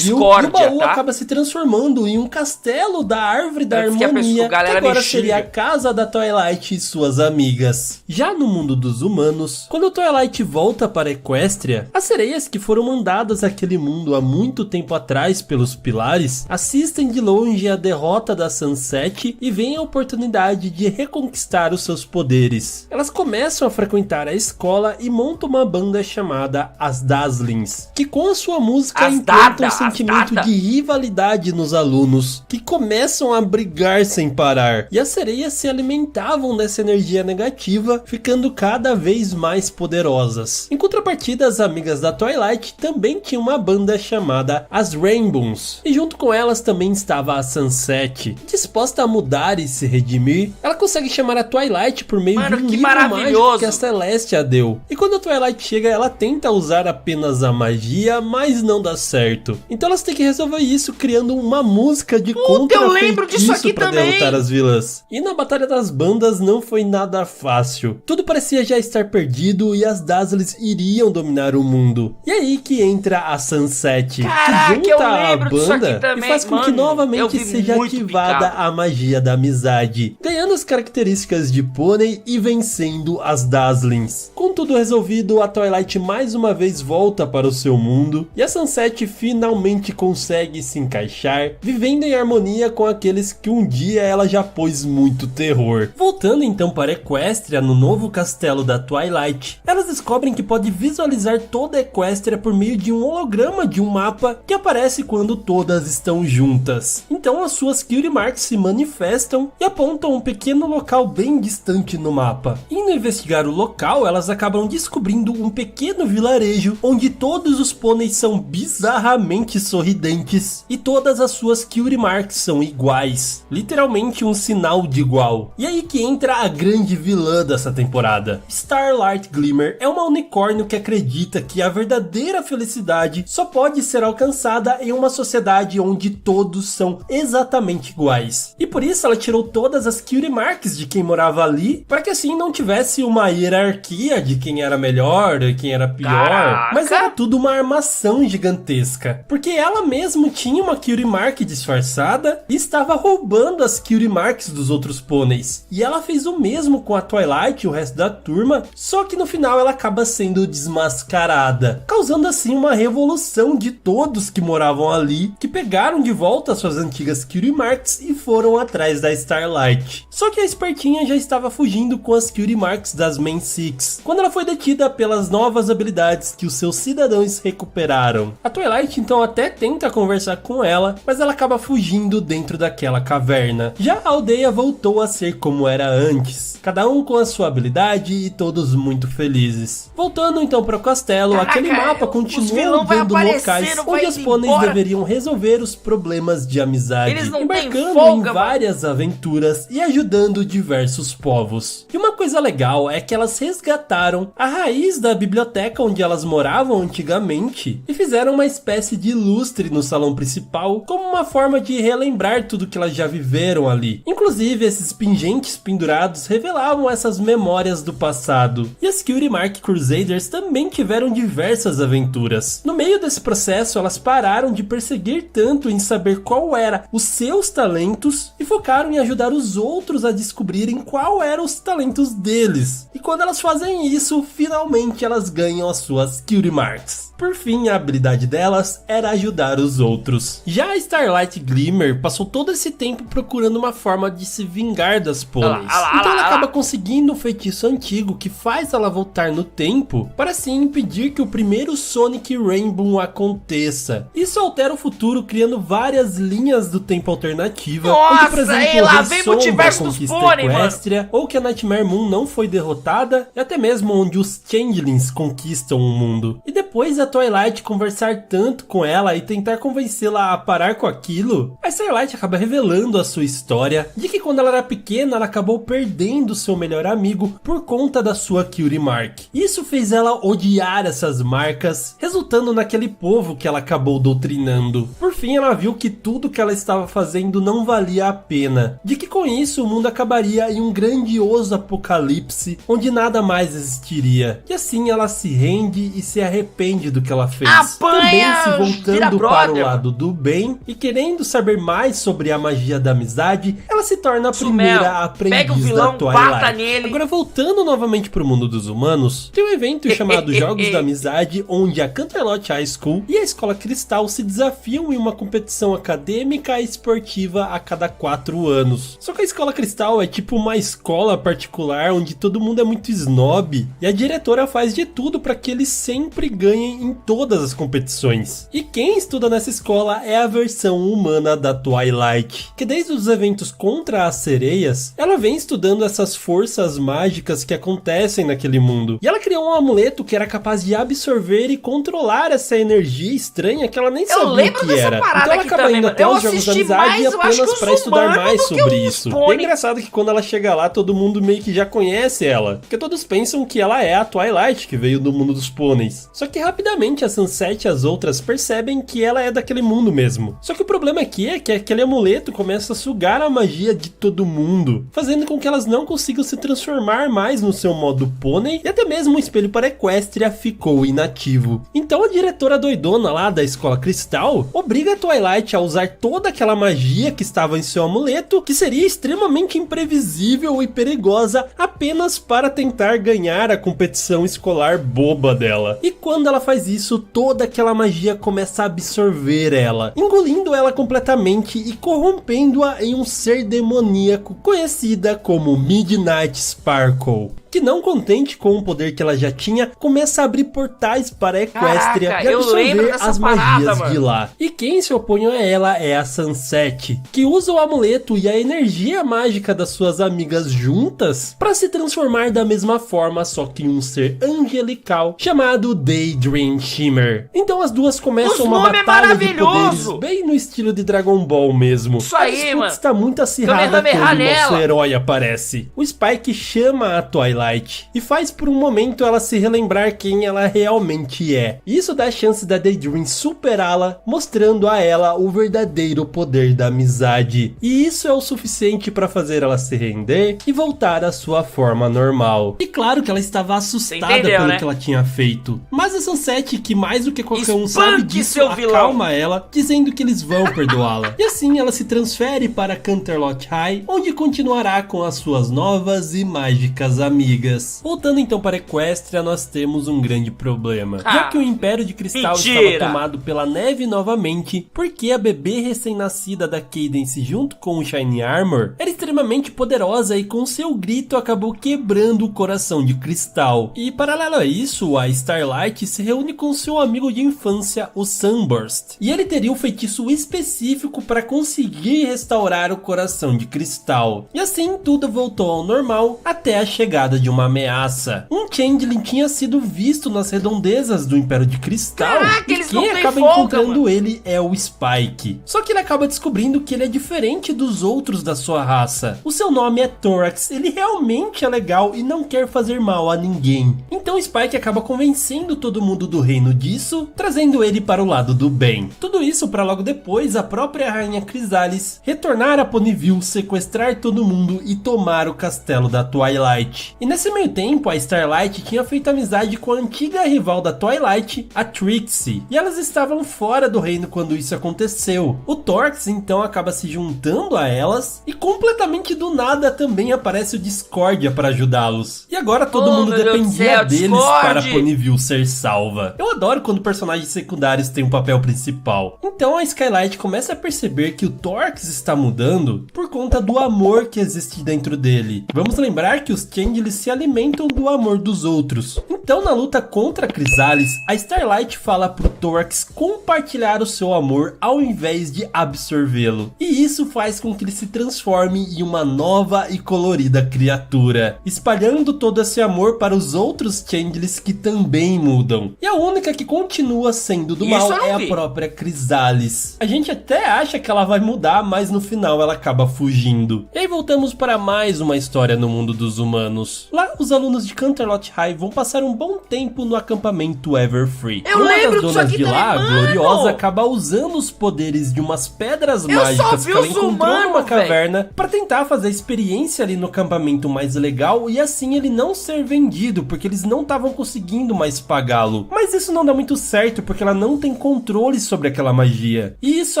e o baú acaba se transformando em um castelo da árvore da harmonia, que agora seria a casa da Twilight e suas amigas. Já no mundo dos humanos, quando Twilight volta para Equestria, as sereias que foram mandadas àquele mundo há muito tempo atrás pelos pilares assistem de longe a derrota da Sunset e veem a oportunidade de reconquistar os seus poderes. Elas começam a frequentar a escola e montam uma banda chamada As Dazzlings, que com a sua música implanta um sentimento de rivalidade nos alunos, que começam a brigar sem parar. E as sereias se alimentavam dessa energia negativa, ficando cada vez mais poderosas. Em contrapartida, as amigas da Twilight também tinham uma banda chamada As Rainbows, e junto com elas também estava a Sunset. Disposta a mudar e se redimir, ela consegue chamar a Twilight por meio de um livro mágico que a Celestia deu. E quando a Twilight chega, ela tenta usar apenas a magia, mas não dá certo. Então elas têm que resolver isso criando uma música de contra-feitiço para derrotar as vilãs. E na Batalha das Bandas não foi nada fácil. Tudo parecia já estar perdido e as Dazzlings iriam dominar o mundo. E aí que entra a Sunset, Caraca, que junta a banda e faz com que novamente seja ativada a magia da amizade, ganhando as características de pônei e vencendo as Dazzlings. Com tudo resolvido, a Twilight mais uma vez volta para o seu mundo e a Sunset finalmente consegue se encaixar, vivendo em harmonia com aqueles que um dia ela já pôs muito terror. Voltando então para Equestria, no novo castelo da Twilight, elas descobrem que pode visualizar toda a Equestria por meio de um holograma de um mapa que aparece quando todas estão juntas. Então as suas Cutie Marks se manifestam e apontam um pequeno local bem distante no mapa. Indo investigar o local, elas acabam descobrindo um pequeno vilarejo onde todos os pôneis são bizarramente sorridentes e todas as suas Cutie Marks são iguais, literalmente um sinal de igual. E aí que entra a grande vilã dessa temporada. Starlight Glimmer é uma unicórnio que acredita que a verdadeira felicidade só pode pode ser alcançada em uma sociedade onde todos são exatamente iguais. E por isso ela tirou todas as cutie marks de quem morava ali, para que assim não tivesse uma hierarquia de quem era melhor e quem era pior. Caraca. Mas era tudo uma armação gigantesca, porque ela mesmo tinha uma cutie mark disfarçada e estava roubando as cutie marks dos outros pôneis. E ela fez o mesmo com a Twilight e o resto da turma, só que no final ela acaba sendo desmascarada, causando assim uma revolução de todos que moravam ali, que pegaram de volta suas antigas cutie marks e foram atrás da Starlight. Só que a espertinha já estava fugindo com as cutie marks das Main Six, quando ela foi detida pelas novas habilidades que os seus cidadãos recuperaram. A Twilight então até tenta conversar com ela, mas ela acaba fugindo dentro daquela caverna. Já a aldeia voltou a ser como era antes, cada um com a sua habilidade e todos muito felizes. Voltando então para o castelo, aquele mapa continua dando locais onde os pôneis deveriam resolver os problemas de amizade, embarcando em várias aventuras e ajudando diversos povos. E uma coisa legal é que elas resgataram a raiz da biblioteca onde elas moravam antigamente e fizeram uma espécie de lustre no salão principal, como uma forma de relembrar tudo que elas já viveram ali. Inclusive, esses pingentes pendurados revelavam essas memórias do passado. E as Cutie Mark Crusaders também tiveram diversas aventuras. No meio desse processo, elas pararam de perseguir tanto em saber qual era os seus talentos e focaram em ajudar os outros a descobrirem qual eram os talentos deles. E quando elas fazem isso, finalmente elas ganham as suas Cutie Marks. Por fim, a habilidade delas era ajudar os outros. Já a Starlight Glimmer passou todo esse tempo procurando uma forma de se vingar das pôneis. Então ela acaba conseguindo um feitiço antigo que faz ela voltar no tempo para assim impedir que o primeiro Sonic Rainbow aconteça. Isso altera o futuro, criando várias linhas do tempo alternativa. Nossa, onde, por exemplo, lá vem o multiverso dos pôneis, Equestria, ou que a Nightmare Moon não foi derrotada, e até mesmo onde os Changelings conquistam o mundo. E depois a Twilight conversar tanto com ela e tentar convencê-la a parar com aquilo, a Starlight acaba revelando a sua história de que quando ela era pequena ela acabou perdendo seu melhor amigo por conta da sua Cutie Mark. Isso fez ela odiar essas marcas, resultando naquele povo que ela acabou doutrinando. Por fim, ela viu que tudo que ela estava fazendo não valia a pena, de que com isso o mundo acabaria em um grandioso apocalipse onde nada mais existiria. E assim ela se rende e se arrepende do que ela fez. Também se voltando para o lado do bem e querendo saber mais sobre a magia da amizade, ela se torna a primeira aprendiz da Twilight. Agora, voltando novamente para o mundo dos humanos, tem um evento chamado Jogos da Amizade, onde a Canterlot High School e a Escola Cristal se desafiam em uma competição acadêmica e esportiva a cada 4 anos. Só que a Escola Cristal é tipo uma escola particular onde todo mundo é muito snob e a diretora faz de tudo para que eles sempre ganhem em todas as competições. E quem estuda nessa escola é a versão humana da Twilight, que desde os eventos contra as sereias, ela vem estudando essas forças mágicas que acontecem naquele mundo. E ela criou um amuleto que era capaz de absorver e controlar essa energia estranha que ela nem sabia o que era. Então ela acaba indo até os Jogos da Amizade apenas para estudar mais sobre isso. E é engraçado que quando ela chega lá, todo mundo meio que já conhece ela, porque todos pensam que ela é a Twilight, que veio do mundo dos pôneis. Só que rapidamente a Sunset e as outras percebem que ela é daquele mundo mesmo. Só que o problema aqui é que aquele amuleto começa a sugar a magia de todo mundo, fazendo com que elas não consigam se transformar mais no seu modo pônei, e até mesmo o espelho para Equestria ficou inativo. Então a diretora doidona lá da Escola Cristal obriga a Twilight a usar toda aquela magia que estava em seu amuleto, que seria extremamente imprevisível e perigosa, apenas para tentar ganhar a competição escolar boba dela. E quando ela faz isso, toda aquela magia começa a absorver ela, engolindo ela completamente e corrompendo-a em um ser demoníaco conhecida como Midnight Sparkle, que não contente com o poder que ela já tinha, começa a abrir portais para a Equestria e absorver as magias de lá. E quem se opõe a ela é a Sunset, que usa o amuleto e a energia mágica das suas amigas juntas para se transformar da mesma forma, só que em um ser angelical chamado Daydream Shimmer. Então as duas começam uma batalha de poderes bem no estilo de Dragon Ball mesmo. Isso aí, mano. Está muito acirrada quando o nosso herói aparece. O Spike chama a Twilight Starlight e faz por um momento ela se relembrar quem ela realmente é. Isso dá a chance da Daydream superá-la, mostrando a ela o verdadeiro poder da amizade. E isso é o suficiente para fazer ela se render e voltar à sua forma normal. E claro que ela estava assustada pelo que ela tinha feito, mas a Sunset, que mais do que qualquer um sabe disso, acalma ela, dizendo que eles vão perdoá-la. E assim ela se transfere para Canterlot High, onde continuará com as suas novas e mágicas amigas. Voltando então para Equestria, nós temos um grande problema. Já que o Império de Cristal estava tomado pela neve novamente, porque a bebê recém-nascida da Cadence junto com o Shiny Armor era extremamente poderosa e com seu grito acabou quebrando o coração de cristal. E paralelo a isso, a Starlight se reúne com seu amigo de infância, o Sunburst, e ele teria um feitiço específico para conseguir restaurar o coração de cristal. E assim tudo voltou ao normal até a chegada de uma ameaça. Um Changeling tinha sido visto nas redondezas do Império de Cristal. Caraca, e quem acaba encontrando ele é o Spike. Só que ele acaba descobrindo que ele é diferente dos outros da sua raça. O seu nome é Thorax, ele realmente é legal e não quer fazer mal a ninguém. Então Spike acaba convencendo todo mundo do reino disso, trazendo ele para o lado do bem. Tudo isso para logo depois a própria rainha Chrysalis retornar a Ponyville, sequestrar todo mundo e tomar o castelo da Twilight. E nesse meio tempo a Starlight tinha feito amizade com a antiga rival da Twilight, a Trixie, e elas estavam fora do reino quando isso aconteceu. O Thorax então acaba se juntando a elas e completamente do nada também aparece o Discordia para ajudá-los. E agora todo mundo dependia deles para Ponyville ser salva. Eu adoro quando personagens secundários têm um papel principal. Então a Skylight começa a perceber que o Thorax está mudando por conta do amor que existe dentro dele. Vamos lembrar que os Changelings se alimentam do amor dos outros. Então na luta contra a Chrysalis, a Starlight fala pro Thorax compartilhar o seu amor ao invés de absorvê-lo. E isso faz com que ele se transforme em uma nova e colorida criatura, espalhando todo esse amor para os outros Changelings que também mudam. E a única que continua sendo do mal é a própria Chrysalis. A gente até acha que ela vai mudar, mas no final ela acaba fugindo. E aí voltamos para mais uma história no mundo dos humanos. Lá, os alunos de Canterlot High vão passar um bom tempo no acampamento Everfree. Eu lembro das donas de lá, a Gloriosa, acaba usando os poderes de umas pedras mágicas que ela encontrou numa caverna para tentar fazer a experiência ali no acampamento mais legal e assim ele não ser vendido, porque eles não estavam conseguindo mais pagá-lo. Mas isso não dá muito certo porque ela não tem controle sobre aquela magia. E isso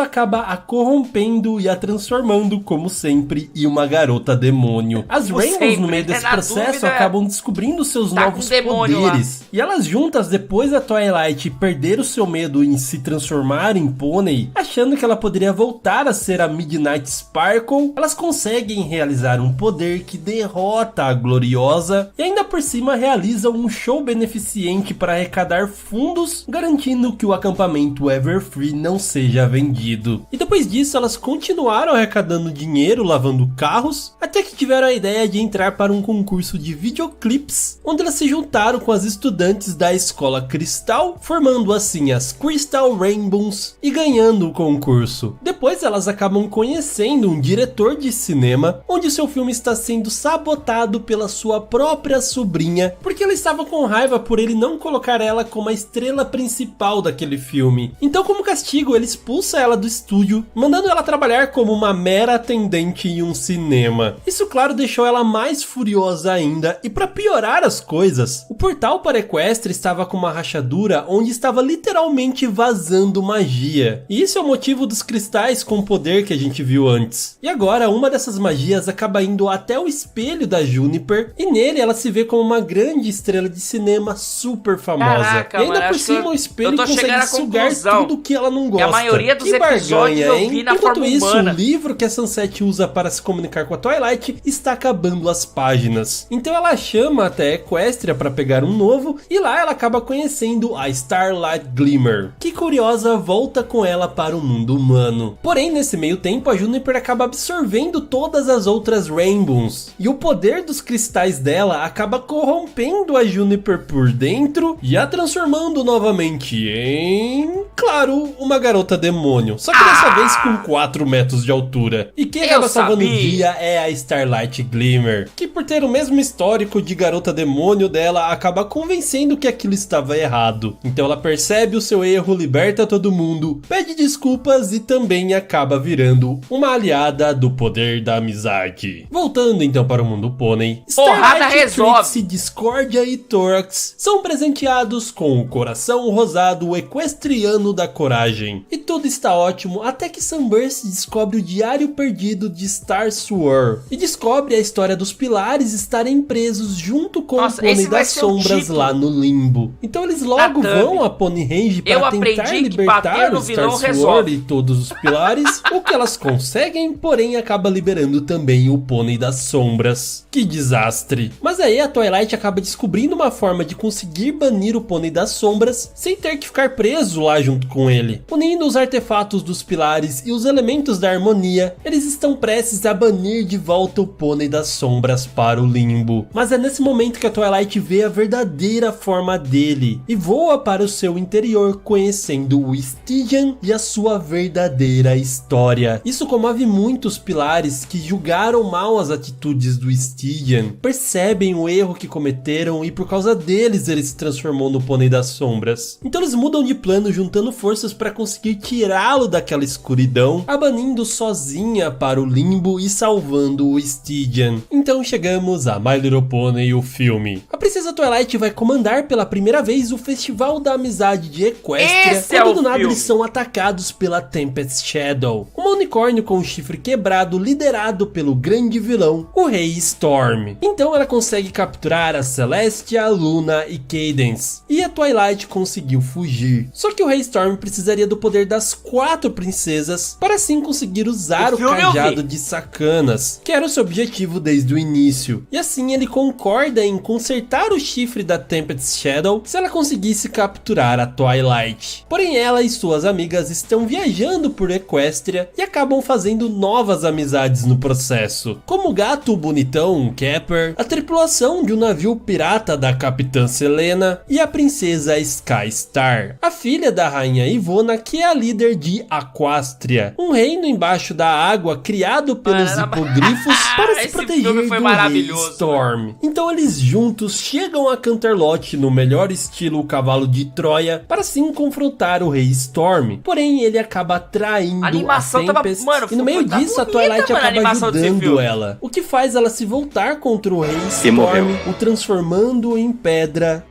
acaba a corrompendo e a transformando, como sempre, em uma garota demônio. As Rainbows, no meio desse processo, acabam descobrindo seus novos poderes. E elas juntas, depois da Twilight perder o seu medo em se transformar em pônei, achando que ela poderia voltar a ser a Midnight Sparkle, elas conseguem realizar um poder que derrota a Gloriosa e ainda por cima realizam um show beneficente para arrecadar fundos, garantindo que o acampamento Everfree não seja vendido. E depois disso elas continuaram arrecadando dinheiro, lavando carros, até que tiveram a ideia de entrar para um concurso de videoclips, onde elas se juntaram com as estudantes da Escola Cristal, formando assim as Crystal Rainbows e ganhando o concurso. Depois elas acabam conhecendo um diretor de cinema, onde seu filme está sendo sabotado pela sua própria sobrinha, porque ela estava com raiva por ele não colocar ela como a estrela principal daquele filme. Então, como castigo, ele expulsa ela do estúdio, mandando ela trabalhar como uma mera atendente em um cinema. Isso, claro, deixou ela mais furiosa ainda, e para piorar as coisas, o portal para Equestria estava com uma rachadura onde estava literalmente vazando magia. E isso é o motivo dos cristais com poder que a gente viu antes. E agora, uma dessas magias acaba indo até o espelho da Juniper, e nele ela se vê como uma grande estrela de cinema super famosa. Caraca, e ainda mano, por cima o espelho consegue sugar tudo que ela não gosta. E a maioria dos episódios eu vi na Enquanto forma isso, humana. o livro que a Sunset usa para se comunicar com a Twilight está acabando as páginas. Então ela chama até Equestria para pegar um novo, e lá ela acaba conhecendo a Starlight Glimmer, que curiosa volta com ela para o mundo humano. Porém, nesse meio tempo, a Juniper acaba absorvendo todas as outras Rainbows, e o poder dos cristais dela acaba corrompendo a Juniper por dentro e a transformando novamente em... claro, uma garota demônio. Só que dessa vez com 4 metros de altura. E quem acaba salvando o dia é a Starlight Glimmer, que por ter o mesmo histórico de garota demônio dela acaba convencendo que aquilo estava errado. Então ela percebe o seu erro, liberta todo mundo, pede desculpas e também acaba virando uma aliada do poder da amizade. Voltando então para o mundo pônei, Starlight, Trixie, Discordia e Thorax são presenteados com o coração rosado equestriano da coragem. E tudo está ótimo até que Sunburst descobre o diário perdido de Star Sword e descobre a história dos pilares estarem presos junto com o Pônei das Sombras lá no limbo. Então eles logo vão a Pony Range para tentar libertar o Star Sword e todos os pilares, o que elas conseguem, porém acaba liberando também o Pônei das Sombras. Que desastre! Mas aí a Twilight acaba descobrindo uma forma de conseguir banir o Pônei das Sombras sem ter que ficar preso lá junto com ele. Unindo os artefatos dos pilares e os elementos da harmonia, eles estão prestes a banir de volta o Pônei das Sombras para o limbo. Mas é nesse momento que a Twilight vê a verdadeira forma dele e voa para o seu interior, conhecendo o Stygian e a sua verdadeira história. Isso comove muitos pilares que julgaram mal as atitudes do Stygian, percebem o erro que cometeram e por causa deles ele se transformou no Pônei das Sombras. Então eles mudam de plano, juntando forças para conseguir tirá-lo daquela escuridão, a banindo sozinha para o limbo e salvando o Stygian. Então chegamos a My Little Pony, o filme. A princesa Twilight vai comandar pela primeira vez o Festival da Amizade de Equestria, quando do nada eles são atacados pela Tempest Shadow, uma unicórnio com o chifre quebrado liderado pelo grande vilão, o Rei Storm. Então ela consegue capturar a Celestia, Luna e Cadance, e a Twilight conseguiu fugir. Só que o Rei Storm precisaria do poder das 4 princesas para assim conseguir usar o cajado de Sacanas, que era o seu objetivo desde o início. E assim ele concorda em consertar o chifre da Tempest Shadow se ela conseguisse capturar a Twilight. Porém ela e suas amigas estão viajando por Equestria e acabam fazendo novas amizades no processo, como o gato bonitão Capper, a tripulação de um navio pirata da Capitã Selena e a princesa Skystar, a filha da rainha Ivona, que é a líder de Aquastria, um reino embaixo da água criado pelos hipogrifos para se proteger do Rei Storm. Então eles juntos chegam a Canterlot no melhor estilo cavalo de Troia para sim confrontar o Rei Storm. Porém ele acaba traindo a Tempest e no meio disso a Twilight acaba ajudando ela, o que faz ela se voltar contra o Rei Storm, o transformando em pedra.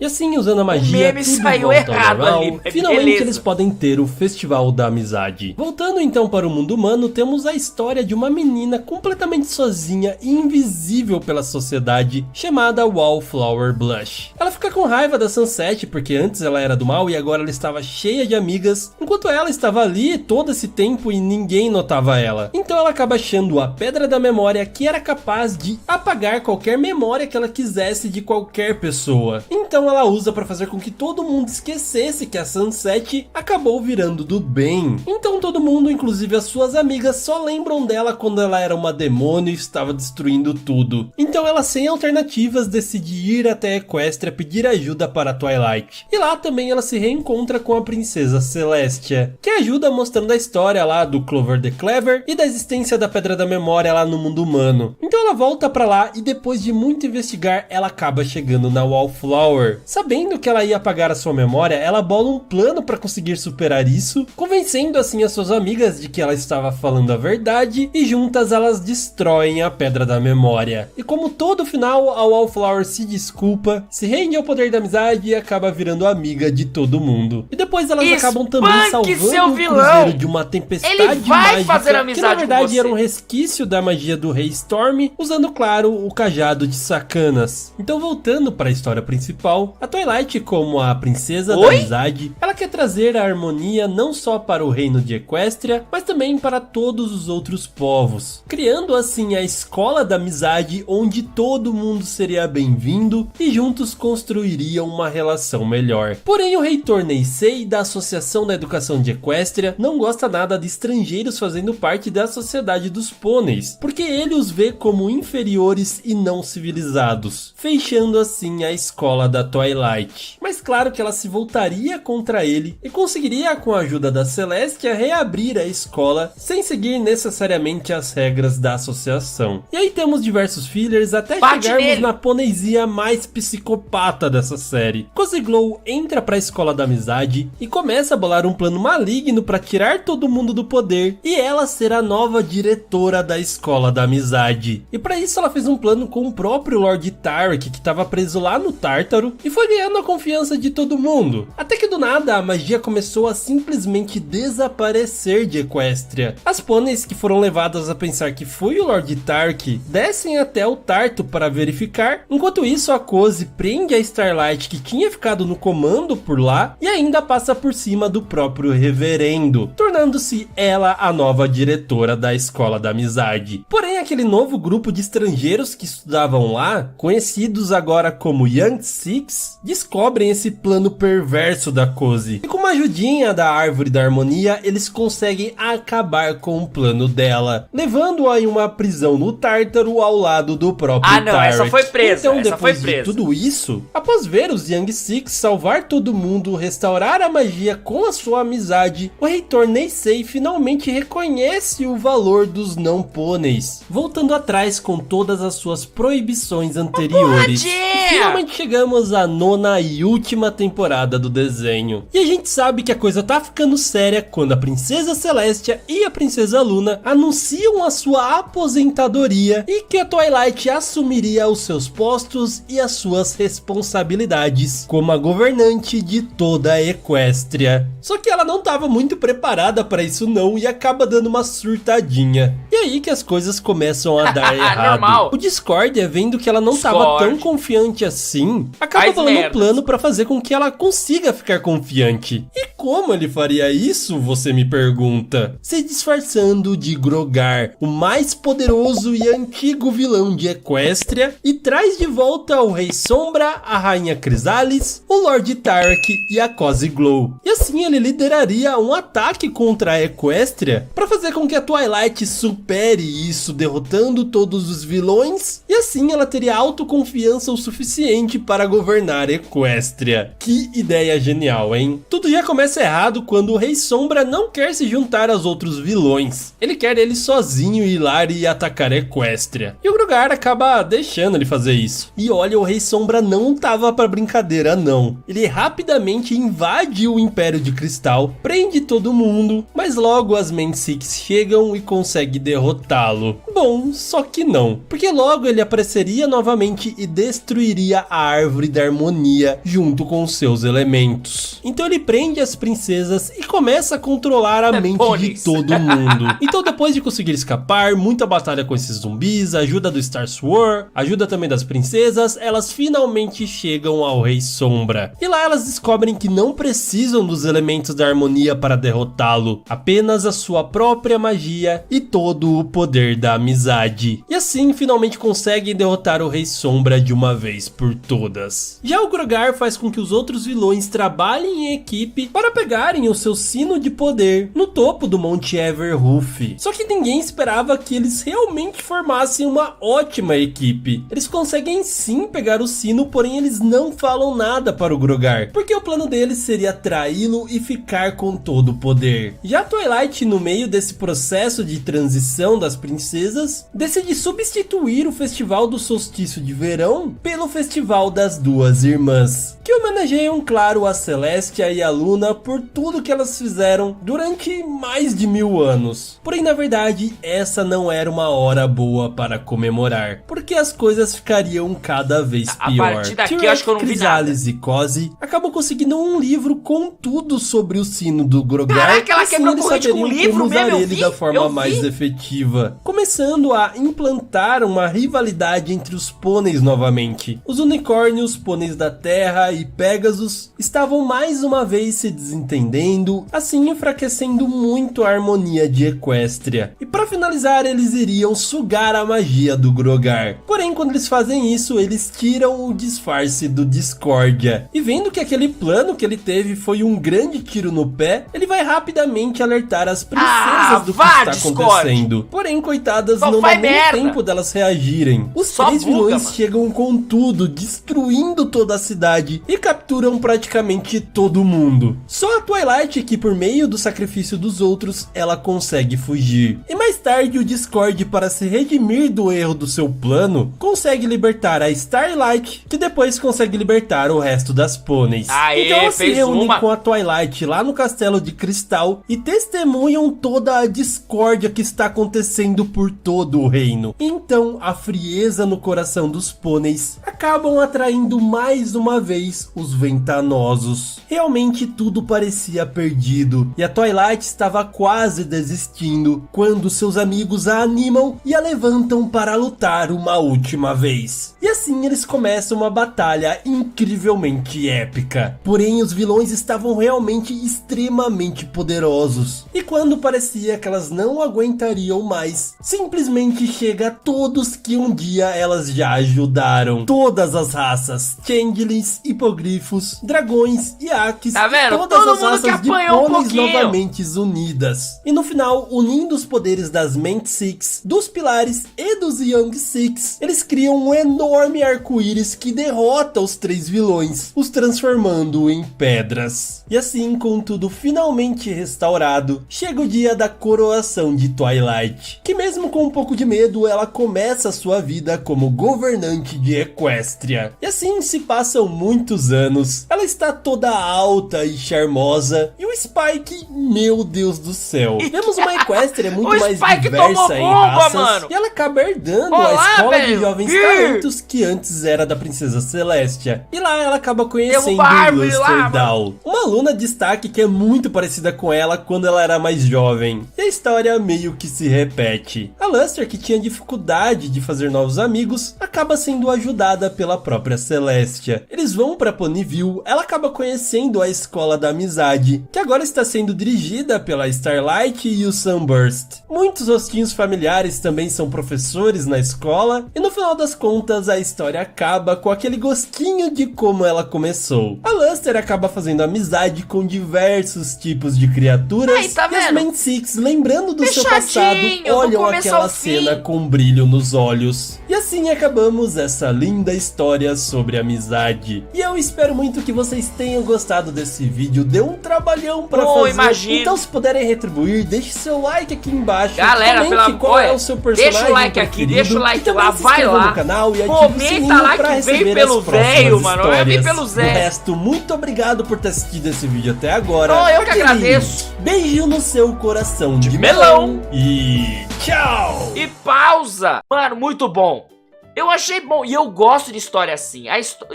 E assim, usando a magia, tudo volta ao normal. Finalmente eles podem ter o Festival da Amizade. Voltando então para o mundo humano, temos a história de uma menina completamente sozinha e invisível pela sociedade, chamada Wallflower Blush. Ela fica com raiva da Sunset, porque antes ela era do mal e agora ela estava cheia de amigas, enquanto ela estava ali todo esse tempo e ninguém notava ela. Então ela acaba achando a Pedra da Memória, que era capaz de apagar qualquer memória que ela quisesse de qualquer pessoa. Então ela usa para fazer com que todo mundo esquecesse que a Sunset acabou virando do bem. Então todo mundo, inclusive as suas amigas, só lembram dela quando ela era uma demônio e estava destruindo tudo. Então ela, sem alternativas, decide ir até Equestria pedir ajuda para Twilight. E lá também ela se reencontra com a princesa Celestia, que ajuda mostrando a história lá do Clover the Clever e da existência da Pedra da Memória lá no mundo humano. Então ela volta para lá e depois de muito investigar, ela acaba chegando na Wallflower. Sabendo que ela ia apagar a sua memória, ela bola um plano para conseguir superar isso, convencendo assim as suas amigas de que ela estava falando a verdade, e juntas elas destroem a Pedra da Memória. E como todo final, a Wallflower se desculpa, se rende ao poder da amizade e acaba virando amiga de todo mundo. E depois elas acabam também salvando o cruzeiro de uma tempestade mágica, que na verdade era um resquício da magia do Rei Storm, usando claro o cajado de Sacanas. Então voltando para a história principal, a Twilight, como a princesa da amizade, ela quer trazer a harmonia não só para o reino de Equestria, mas também para todos os outros povos, criando assim a escola da amizade, onde todo mundo seria bem-vindo e juntos construiriam uma relação melhor. Porém o reitor Neisei, da Associação da Educação de Equestria, não gosta nada de estrangeiros fazendo parte da sociedade dos pôneis, porque ele os vê como inferiores e não civilizados, fechando assim a escola da Twilight. Twilight. Mas claro que ela se voltaria contra ele e conseguiria, com a ajuda da Celestia, reabrir a escola sem seguir necessariamente as regras da associação. E aí temos diversos fillers até chegarmos na ponesia mais psicopata dessa série. Cozy Glow entra pra escola da amizade e começa a bolar um plano maligno pra tirar todo mundo do poder e ela ser a nova diretora da escola da amizade. E pra isso ela fez um plano com o próprio Lord Tarek, que estava preso lá no Tártaro, e foi ganhando a confiança de todo mundo. Até que do nada a magia começou a simplesmente desaparecer de Equestria. As pôneis que foram levadas a pensar que foi o Lord Tarek descem até o Tarto para verificar. Enquanto isso, a Cozy prende a Starlight, que tinha ficado no comando por lá, e ainda passa por cima do próprio reverendo, tornando-se ela a nova diretora da escola da amizade. Porém, aquele novo grupo de estrangeiros que estudavam lá, conhecidos agora como Young Six, descobrem esse plano perverso da Cozy. E com uma ajudinha da Árvore da Harmonia, eles conseguem acabar com o plano dela, levando-a em uma prisão no Tártaro ao lado do próprio Tarek. Essa foi presa. Então, depois de tudo isso, após ver os Young Six salvar todo mundo, restaurar a magia com a sua amizade, o reitor Neisei finalmente reconhece o valor dos não pôneis, voltando atrás com todas as suas proibições anteriores. E finalmente chegamos à 9ª e última temporada do desenho. E a gente sabe que a coisa tá ficando séria quando a Princesa Celestia e a Princesa Luna anunciam a sua aposentadoria e que a Twilight assumiria os seus postos e as suas responsabilidades como a governante de toda a Equestria. Só que ela não estava muito preparada para isso não e acaba dando uma surtadinha. E aí que as coisas começam a dar errado. Normal. O Discordia, vendo que ela não estava tão confiante assim, acaba falando um plano para fazer com que ela consiga ficar confiante. E como ele faria isso, você me pergunta? Se disfarçando de Grogar, o mais poderoso e antigo vilão de Equestria, e traz de volta o Rei Sombra, a Rainha Chrysalis, o Lord Tarek e a Cozy Glow. E assim ele lideraria um ataque contra a Equestria para fazer com que a Twilight supere isso, derrotando todos os vilões, e assim ela teria autoconfiança o suficiente para governar Equestria. Que ideia genial, hein? Tudo já começa errado quando o Rei Sombra não quer se juntar aos outros vilões. Ele quer ele sozinho ir lá e atacar Equestria. E o Grogar acaba deixando ele fazer isso. E olha, o Rei Sombra não tava pra brincadeira não. Ele rapidamente invade o Império de Cristal, prende todo mundo, mas logo as Main Six chegam e conseguem derrotá-lo. Bom, só que não, porque logo ele apareceria novamente e destruiria a Árvore da Harmonia junto com seus elementos. Então ele prende as princesas e começa a controlar a mente de todo mundo. Então depois de conseguir escapar, muita batalha com esses zumbis, ajuda do Star Sword, ajuda também das princesas, elas finalmente chegam ao Rei Sombra. E lá elas descobrem que não precisam dos elementos da harmonia para derrotá-lo, apenas a sua própria magia e todo o poder da amizade. E assim finalmente conseguem derrotar o Rei Sombra de uma vez por todas. Já o Grogar faz com que os outros vilões trabalhem em equipe para pegarem o seu sino de poder no topo do Monte Everhoof. Só que ninguém esperava que eles realmente formassem uma ótima equipe. Eles conseguem sim pegar o sino, porém eles não falam nada para o Grogar, porque o plano deles seria traí-lo e ficar com todo o poder. Já Twilight, no meio desse processo de transição das princesas, decide substituir o festival do solstício de verão pelo festival das duas irmãs, que homenageiam, claro, a Celestia e a Luna por tudo que elas fizeram durante mais de 1000 anos. Porém, na verdade, essa não era uma hora boa para comemorar, porque as coisas ficariam cada vez pior. A partir daqui eu acho que eu não vi nada. Chrysalis e Cozy acabam conseguindo um livro com tudo sobre o sino do Grogar. Caraca, ela assim quebrou eles corrente com o saberiam livro como usar mesmo, ele da forma mais efetiva, começando a implantar uma rivalidade entre os pôneis novamente. Os unicórnios, pôneis da Terra e Pegasus estavam mais uma vez se desentendendo, assim enfraquecendo muito a harmonia de Equestria. E para finalizar, eles iriam sugar a magia do Grogar. Porém, quando eles fazem isso, eles tiram o disfarce do Discordia. E vendo que aquele plano que ele teve foi um grande tiro no pé, ele vai rapidamente alertar as princesas do que está acontecendo. fugindo. Porém, coitadas, Só não dá faz nem merda. tempo delas reagirem. Os Só três buga, vilões mano. chegam com tudo, destruindo toda a cidade e capturam praticamente todo mundo. Só a Twilight que, por meio do sacrifício dos outros, ela consegue fugir. E mais tarde o Discord, para se redimir do erro do seu plano, consegue libertar a Starlight, que depois consegue libertar o resto das pôneis. Aê, Então ela se fez reúne uma. com a Twilight lá no Castelo de Cristal e testemunham toda a discórdia que está acontecendo por todo o reino. Então a frieza no coração dos pôneis acabam atraindo mais uma vez os Ventanosos. Realmente tudo parecia perdido e a Twilight estava quase desistindo quando seus amigos a animam e a levantam para lutar uma última vez. E assim eles começam uma batalha incrivelmente épica. Porém, os vilões estavam realmente extremamente poderosos. E quando parecia que elas não aguentariam mais, simplesmente chega todos que um dia elas já ajudaram. Todas as raças, changelings, hipogrifos, dragões e Akis, Tá vendo? todas Todo as mundo raças que de apanhou um pôneis pouquinho. novamente unidas. E no final, unindo os poderes das Ment Six, dos Pilares e dos Young Six, eles criam um enorme arco-íris que derrota os três vilões, os transformando em pedras. E assim, com tudo finalmente restaurado, chega o dia da coroação de Twilight, que mesmo com um pouco de medo, ela começa a sua vida como governante de Equestria. E assim se passam muitos anos, ela está toda alta e charmosa, e o Spike, meu Deus do céu. Vemos uma Equestria muito O mais Spike diversa tomou em bomba, raças, mano. e ela acaba herdando Olá, a escola de velho. jovens Ih. talentos que antes era da Princesa Celestia. E lá ela acaba conhecendo Derruba a árvore lá, Luster Down, uma aluna de destaque que é muito parecida com ela quando ela era mais jovem. E a história meio que se repete. A Luster, que tinha dificuldade de fazer novos amigos, acaba sendo ajudada pela própria Celestia. Eles vão para Ponyville, ela acaba conhecendo a Escola da Amizade, que agora está sendo dirigida pela Starlight e o Sunburst. Muitos rostinhos familiares também são professores na escola, e no final das contas a história acaba com aquele gostinho de como ela começou. A Luster acaba fazendo amizade com diversos tipos de criaturas. Aí, tá e as vendo? Ment Six, lembrando do seu Fechadinho, passado, do olham começo aquela ao fim. cena com brilho nos olhos. E assim acabamos essa linda história sobre amizade. E eu espero muito que vocês tenham gostado desse vídeo. Deu um trabalhão pra Oh, fazer. imagino. Então, se puderem retribuir, deixe seu like aqui embaixo. Galera, Comente qual é o seu personagem deixa o like aqui, preferido, deixa o like e também lá, se vai inscreva lá. no canal e ative o Comenta sininho lá pra que receber vem as pelo próximas velho, mano. Vem histórias. pelo Do Zé. resto, muito obrigado por ter assistido esse vídeo até agora. Oh, eu que Aquele agradeço. Beijo no seu coração de melão. e tchau! E pausa! Mano, muito bom. Eu achei bom. E eu gosto de história assim.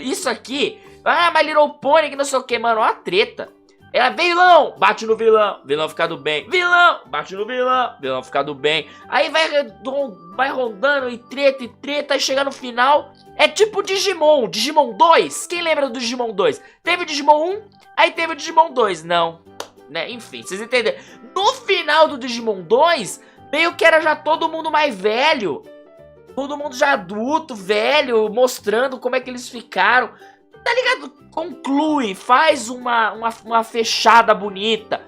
Isso aqui... Ah, My Little Pony, que não sei o que, mano. Ó a treta. Ela, vilão, bate no vilão. Vilão fica do bem. Vilão, bate no vilão. Vilão fica do bem. Aí vai rondando e treta. E chega no final... É tipo Digimon. Digimon 2. Quem lembra do Digimon 2? Teve o Digimon 1, aí teve o Digimon 2. Não. Né? Enfim, vocês entenderam. No final do Digimon 2, meio que era já todo mundo mais velho. Todo mundo já adulto, velho, mostrando como é que eles ficaram. Tá ligado? Conclui, faz uma fechada bonita.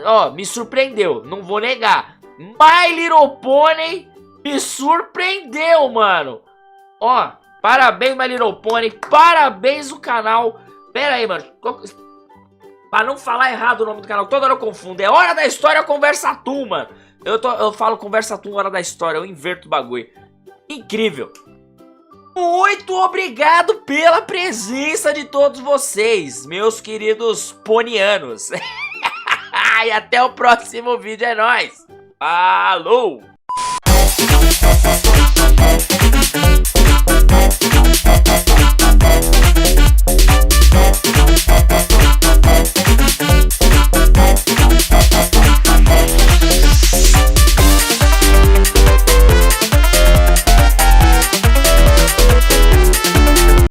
Ó, me surpreendeu, não vou negar. My Little Pony me surpreendeu, mano. Ó, parabéns, My Little Pony. Parabéns o canal. Pera aí, mano. Pra não falar errado o nome do canal, toda hora eu confundo. É Hora da História Conversatum, mano. Eu falo Conversatum, Hora da História. Eu inverto o bagulho. Incrível. Muito obrigado pela presença de todos vocês, meus queridos ponianos. E até o próximo vídeo, é nóis. Falou!